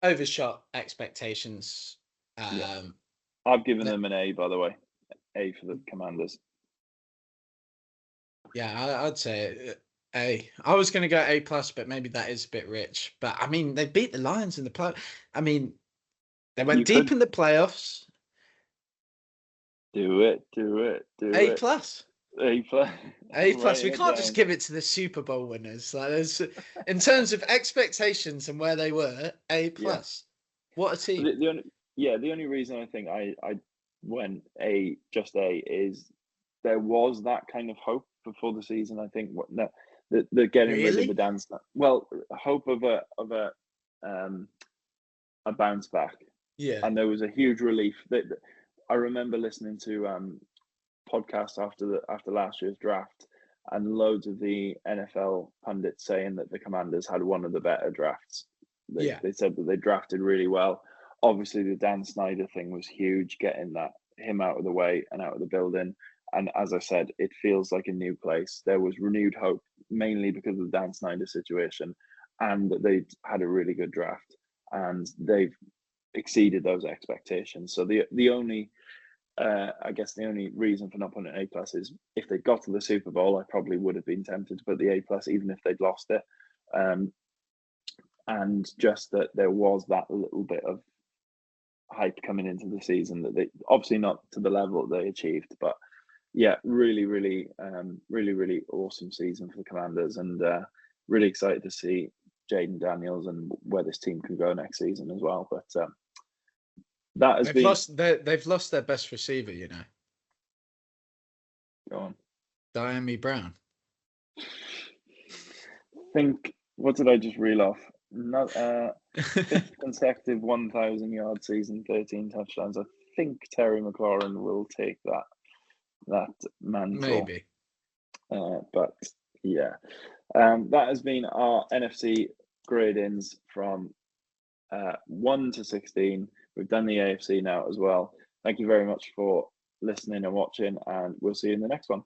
overshot expectations. I've given them an A, by the way. A for the Commanders. Yeah, I'd say A. I was going to go A+, but maybe that is a bit rich. But I mean, they beat the Lions in the play. I mean, they went deep in the playoffs. Do it. A+. A+. A+. We can't just give it to the Super Bowl winners. Like, in terms of expectations and where they were, A+. Yeah. What a team. The only reason I think I went just A is there was that kind of hope before the season. I think they're getting rid of the dance. Well, hope of a bounce back. Yeah. And there was a huge relief that I remember listening to podcasts after last year's draft, and loads of the NFL pundits saying that the Commanders had one of the better drafts. They said that they drafted really well. Obviously, the Dan Snyder thing was huge, getting him out of the way and out of the building. And as I said, it feels like a new place. There was renewed hope, mainly because of the Dan Snyder situation, and that they had a really good draft, and they've exceeded those expectations. So the only reason for not putting an A+ is if they got to the Super Bowl, I probably would have been tempted to put the A+, even if they'd lost it. And just that there was that little bit of hype coming into the season that they obviously not to the level that they achieved, but yeah, really, really, really awesome season for the Commanders, and really excited to see Jaden Daniels and where this team can go next season as well. But they've lost their best receiver, you know. Go on. Diami Brown. What did I just reel off? Not fifth consecutive 1,000-yard season, 13 touchdowns. I think Terry McLaurin will take that mantle. Maybe. But yeah, that has been our NFC grade-ins from 1 to 16. We've done the AFC now as well. Thank you very much for listening and watching, and we'll see you in the next one.